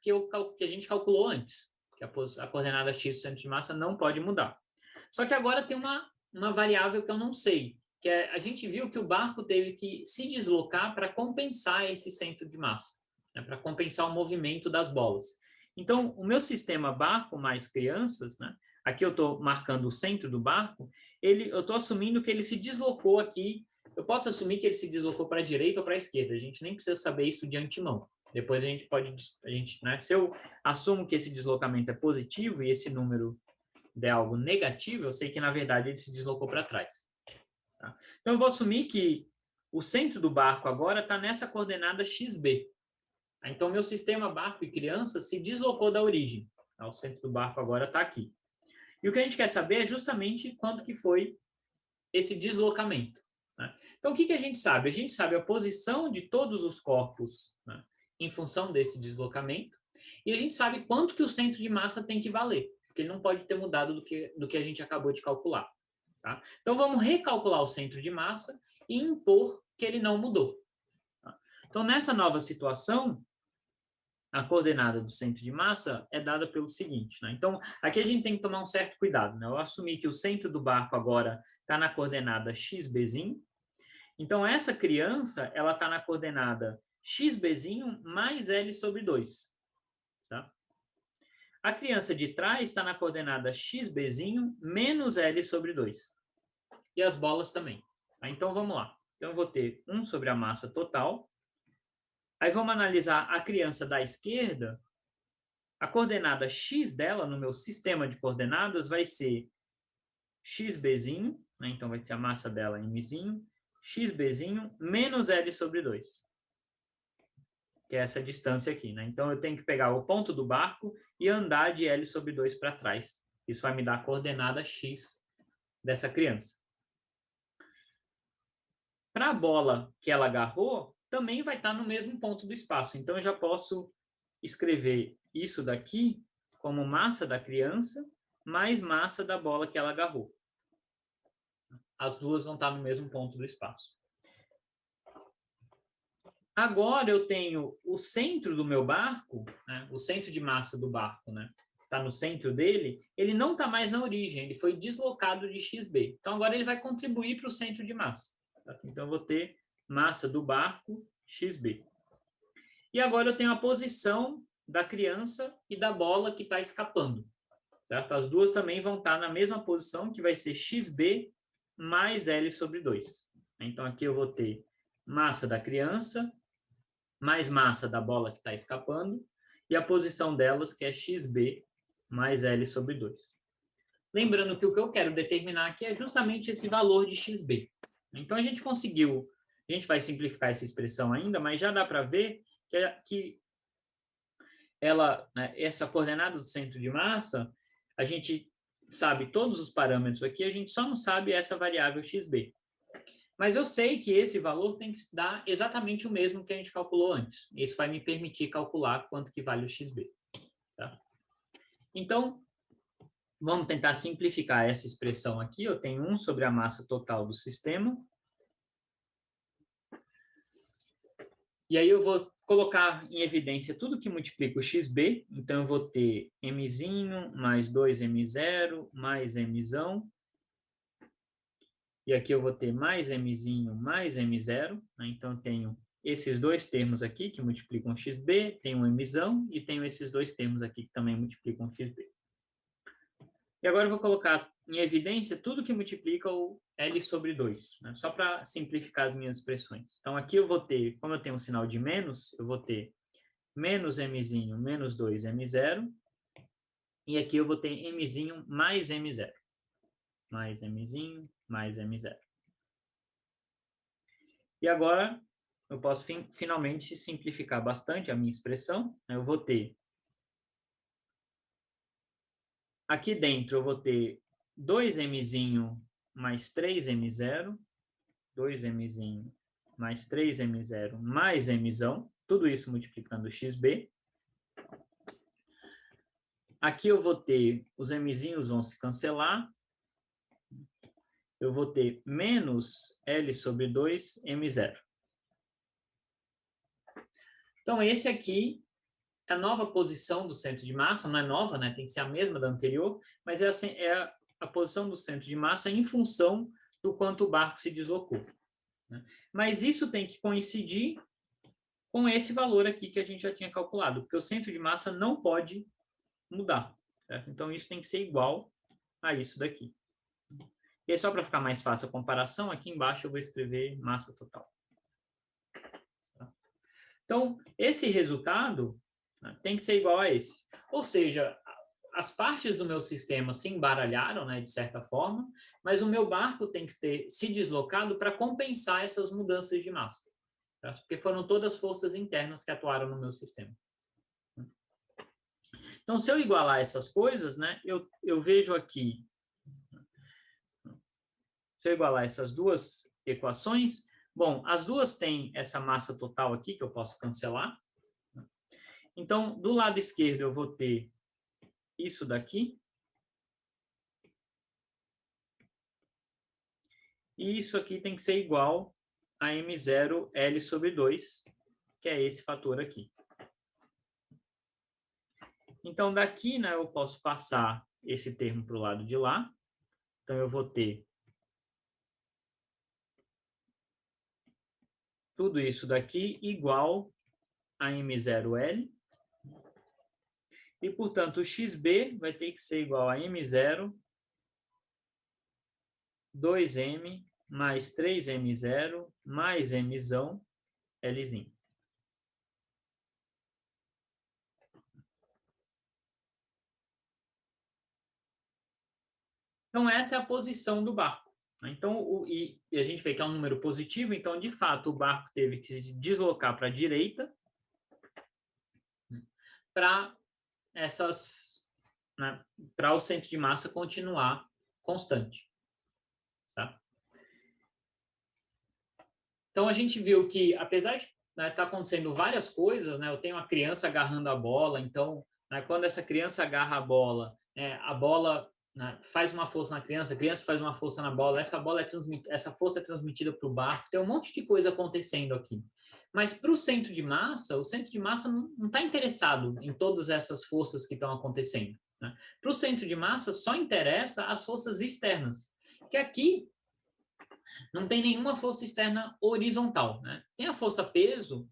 que a gente calculou antes, que a coordenada x do centro de massa não pode mudar. Só que agora tem uma variável que eu não sei, que é, a gente viu que o barco teve que se deslocar para compensar esse centro de massa, né, para compensar o movimento das bolas. Então, o meu sistema barco mais crianças, né, aqui eu estou marcando o centro do barco, eu estou assumindo que ele se deslocou aqui. Eu posso assumir que ele se deslocou para a direita ou para a esquerda, a gente nem precisa saber isso de antemão. Depois a gente pode, né, se eu assumo que esse deslocamento é positivo e esse número der algo negativo, eu sei que, na verdade, ele se deslocou para trás. Tá? Então, eu vou assumir que o centro do barco agora está nessa coordenada xb. Então, meu sistema barco e criança se deslocou da origem. Tá? O centro do barco agora está aqui. E o que a gente quer saber é justamente quanto que foi esse deslocamento. Né? Então, o que a gente sabe? A gente sabe a posição de todos os corpos, né, em função desse deslocamento, e a gente sabe quanto que o centro de massa tem que valer, porque ele não pode ter mudado do que a gente acabou de calcular. Tá? Então, vamos recalcular o centro de massa e impor que ele não mudou. Tá? Então, nessa nova situação, a coordenada do centro de massa é dada pelo seguinte. Né? Então, aqui a gente tem que tomar um certo cuidado. Né? Eu assumi que o centro do barco agora está na coordenada xbzinho, Então, essa criança, ela está na coordenada xbzinho mais L sobre 2. Tá? A criança de trás está na coordenada xbzinho menos L sobre 2. E as bolas também. Tá? Então, vamos lá. Então, eu vou ter 1 sobre a massa total. Aí, vamos analisar a criança da esquerda. A coordenada x dela, no meu sistema de coordenadas, vai ser xbzinho, né? Então, vai ser a massa dela em mzinho, xbzinho menos L sobre 2. Que é essa distância aqui, né? Então, eu tenho que pegar o ponto do barco e andar de L sobre 2 para trás. Isso vai me dar a coordenada x dessa criança. Para a bola que ela agarrou, também vai estar no mesmo ponto do espaço. Então, eu já posso escrever isso daqui como massa da criança mais massa da bola que ela agarrou. As duas vão estar no mesmo ponto do espaço. Agora eu tenho o centro do meu barco, né, o centro de massa do barco, né, está no centro dele, ele não está mais na origem, ele foi deslocado de XB. Então agora ele vai contribuir para o centro de massa. Tá? Então eu vou ter massa do barco XB. E agora eu tenho a posição da criança e da bola que está escapando. Certo? As duas também vão estar na mesma posição, que vai ser XB mais L sobre 2. Então aqui eu vou ter massa da criança mais massa da bola que está escapando, e a posição delas, que é xb mais L sobre 2. Lembrando que o que eu quero determinar aqui é justamente esse valor de xb. Então, a gente conseguiu, a gente vai simplificar essa expressão ainda, mas já dá para ver que ela, né, essa coordenada do centro de massa, a gente sabe todos os parâmetros aqui, a gente só não sabe essa variável xb. Mas eu sei que esse valor tem que dar exatamente o mesmo que a gente calculou antes. Isso vai me permitir calcular quanto que vale o xb. Tá? Então, vamos tentar simplificar essa expressão aqui. Eu tenho 1 sobre a massa total do sistema. E aí eu vou colocar em evidência tudo que multiplica o xb. Então, eu vou ter mzinho mais 2m0 mais mzão. E aqui eu vou ter mais mzinho mais m0. Né? Então, eu tenho esses dois termos aqui que multiplicam xb, tenho um mzão e tenho esses dois termos aqui que também multiplicam xb. E agora eu vou colocar em evidência tudo que multiplica o L sobre 2, né? Só para simplificar as minhas expressões. Então, aqui eu vou ter, como eu tenho um sinal de menos, eu vou ter menos mzinho menos 2m0. E aqui eu vou ter mzinho mais m0. Mais mzinho mais m0. E agora eu posso finalmente simplificar bastante a minha expressão. Eu vou ter, aqui dentro eu vou ter 2mzinho mais 3m0, 2mzinho mais 3m0 mais mzão, tudo isso multiplicando xb. Aqui eu vou ter, os mzinhos vão se cancelar, eu vou ter menos L sobre 2 m0. Então, esse aqui é a nova posição do centro de massa, não é nova, né? Tem que ser a mesma da anterior, mas é a posição do centro de massa em função do quanto o barco se deslocou. Né? Mas isso tem que coincidir com esse valor aqui que a gente já tinha calculado, porque o centro de massa não pode mudar. Certo? Então, isso tem que ser igual a isso daqui. E aí, só para ficar mais fácil a comparação, aqui embaixo eu vou escrever massa total. Então, esse resultado, né, tem que ser igual a esse. Ou seja, as partes do meu sistema se embaralharam, né, de certa forma, mas o meu barco tem que ter se deslocado para compensar essas mudanças de massa. Tá? Porque foram todas forças internas que atuaram no meu sistema. Então, se eu igualar essas coisas, né, eu vejo aqui, se eu igualar essas duas equações, bom, as duas têm essa massa total aqui, que eu posso cancelar. Então, do lado esquerdo, eu vou ter isso daqui. E isso aqui tem que ser igual a m0 L sobre 2, que é esse fator aqui. Então, daqui, né, eu posso passar esse termo para o lado de lá. Então, eu vou ter tudo isso daqui igual a M0L. E, portanto, o XB vai ter que ser igual a M0, 2M, mais 3M0, mais Mzão, Lzinho. Então, essa é a posição do barco. Então, e a gente vê que é um número positivo, então, de fato, o barco teve que se deslocar para a direita para né, para o centro de massa continuar constante. Tá? Então, a gente viu que, apesar de estar tá acontecendo várias coisas, né, eu tenho uma criança agarrando a bola, então, né, quando essa criança agarra a bola, né, faz uma força na criança, a criança faz uma força na bola, essa força é transmitida para o barco, tem um monte de coisa acontecendo aqui. Mas para o centro de massa, não está interessado em todas essas forças que estão acontecendo. Né? Para o centro de massa, só interessa as forças externas, que aqui não tem nenhuma força externa horizontal. Né? Tem a força peso,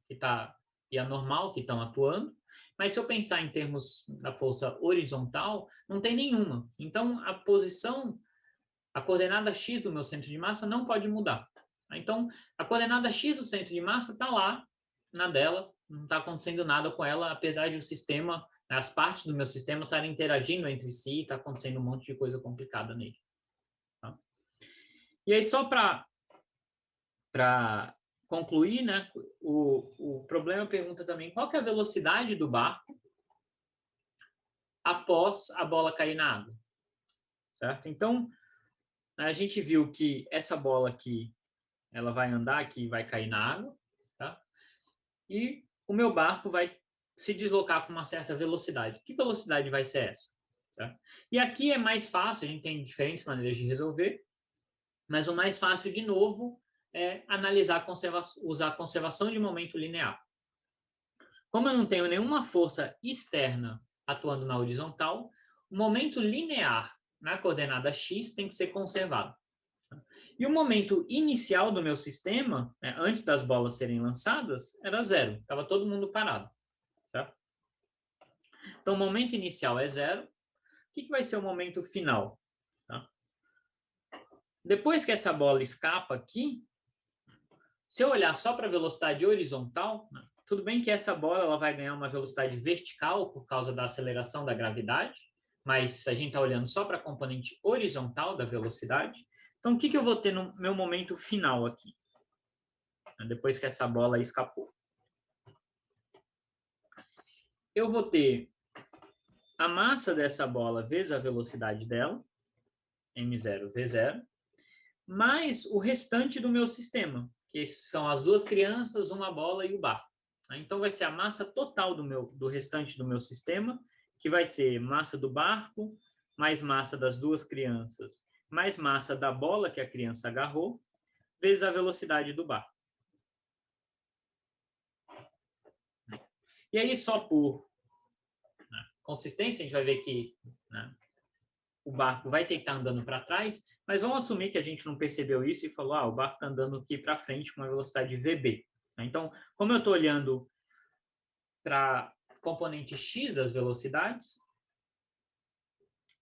e a normal, que estão atuando, mas se eu pensar em termos da força horizontal, não tem nenhuma. Então, a coordenada x do meu centro de massa não pode mudar. Então, a coordenada x do centro de massa está lá, na dela, não está acontecendo nada com ela, apesar de o sistema, as partes do meu sistema estarem interagindo entre si, está acontecendo um monte de coisa complicada nele. Tá? E aí, só para concluir, né, o problema pergunta também qual que é a velocidade do barco após a bola cair na água, certo? Então, a gente viu que essa bola aqui, ela vai andar aqui e vai cair na água, tá? E o meu barco vai se deslocar com uma certa velocidade. Que velocidade vai ser essa? Certo? E aqui é mais fácil, a gente tem diferentes maneiras de resolver, mas o mais fácil, de novo, é usar a conservação de momento linear. Como eu não tenho nenhuma força externa atuando na horizontal, o momento linear na coordenada x tem que ser conservado. E o momento inicial do meu sistema, né, antes das bolas serem lançadas, era zero. Estava todo mundo parado. Certo? Então, o momento inicial é zero. O que vai ser o momento final? Tá? Depois que essa bola escapa aqui, se eu olhar só para a velocidade horizontal, né, tudo bem que essa bola ela vai ganhar uma velocidade vertical por causa da aceleração da gravidade, mas a gente está olhando só para a componente horizontal da velocidade. Então, o que eu vou ter no meu momento final aqui? Depois que essa bola escapou. Eu vou ter a massa dessa bola vezes a velocidade dela, m0 v0, mais o restante do meu sistema, que são as duas crianças, uma bola e o barco. Então, vai ser a massa total do restante do meu sistema, que vai ser massa do barco, mais massa das duas crianças, mais massa da bola que a criança agarrou, vezes a velocidade do barco. E aí, só por consistência, a gente vai ver que o barco vai ter que estar andando para trás, mas vamos assumir que a gente não percebeu isso e falou, o barco está andando aqui para frente com uma velocidade VB. Então, como eu estou olhando para componente x das velocidades,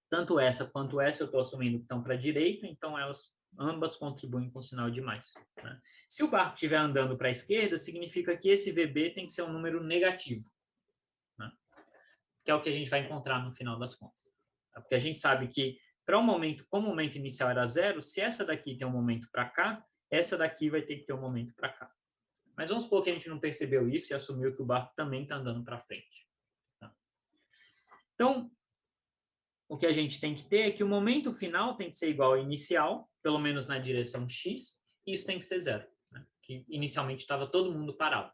tanto essa quanto essa eu estou assumindo que estão para a direita, então elas ambas contribuem com sinal de mais. Né? Se o barco estiver andando para a esquerda, significa que esse VB tem que ser um número negativo, né? Que é o que a gente vai encontrar no final das contas. Tá? Porque a gente sabe que para um momento, como o momento inicial era zero, se essa daqui tem um momento para cá, essa daqui vai ter que ter um momento para cá. Mas vamos supor que a gente não percebeu isso e assumiu que o barco também está andando para frente. Tá? Então, o que a gente tem que ter é que o momento final tem que ser igual ao inicial, pelo menos na direção x, e isso tem que ser zero, né? Que inicialmente estava todo mundo parado.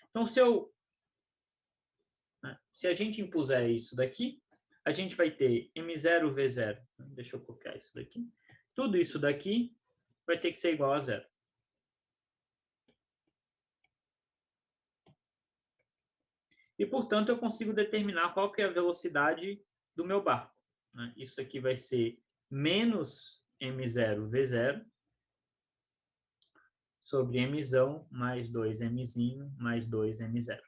Então, se a gente impuser isso daqui, a gente vai ter m0 v0, deixa eu copiar isso daqui, tudo isso daqui vai ter que ser igual a zero. E, portanto, eu consigo determinar qual que é a velocidade do meu barco. Né? Isso aqui vai ser menos m0 v0 sobre mzão mais 2mzinho mais 2m0.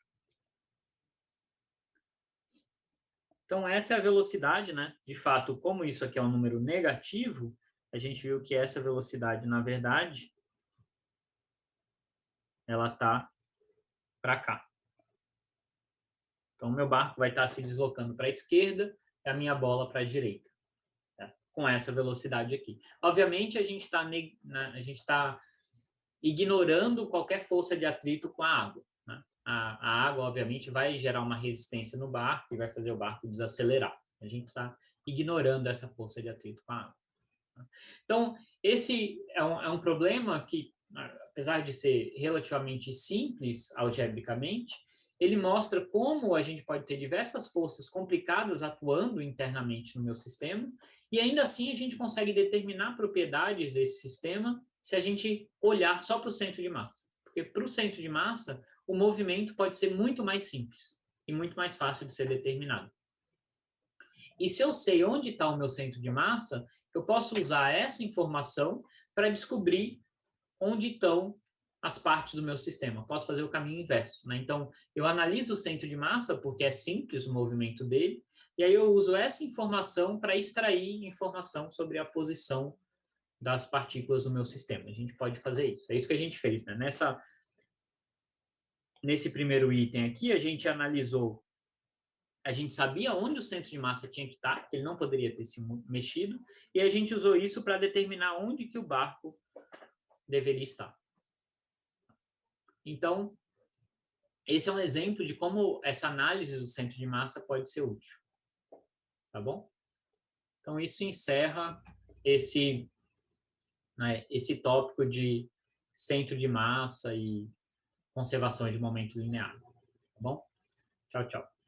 Então, essa é a velocidade, né? De fato, como isso aqui é um número negativo, a gente viu que essa velocidade, na verdade, ela está para cá. Então, o meu barco vai estar se deslocando para a esquerda e a minha bola para a direita, tá? Com essa velocidade aqui. Obviamente, a gente está ignorando qualquer força de atrito com a água, né? A água, obviamente, vai gerar uma resistência no barco e vai fazer o barco desacelerar. A gente está ignorando essa força de atrito com a água. Então, esse é um problema que, apesar de ser relativamente simples algebricamente, ele mostra como a gente pode ter diversas forças complicadas atuando internamente no meu sistema, e ainda assim a gente consegue determinar propriedades desse sistema se a gente olhar só para o centro de massa. Porque para o centro de massa, o movimento pode ser muito mais simples e muito mais fácil de ser determinado. E se eu sei onde está o meu centro de massa, eu posso usar essa informação para descobrir onde estão as partes do meu sistema. Posso fazer o caminho inverso, né? Então, eu analiso o centro de massa, porque é simples o movimento dele, e aí eu uso essa informação para extrair informação sobre a posição das partículas do meu sistema. A gente pode fazer isso. É isso que a gente fez, né? Nesse primeiro item aqui, a gente analisou, a gente sabia onde o centro de massa tinha que estar, que ele não poderia ter se mexido, e a gente usou isso para determinar onde que o barco deveria estar. Então, esse é um exemplo de como essa análise do centro de massa pode ser útil. Tá bom? Então, isso encerra esse tópico de centro de massa e conservação de momento linear. Tá bom? Tchau, tchau.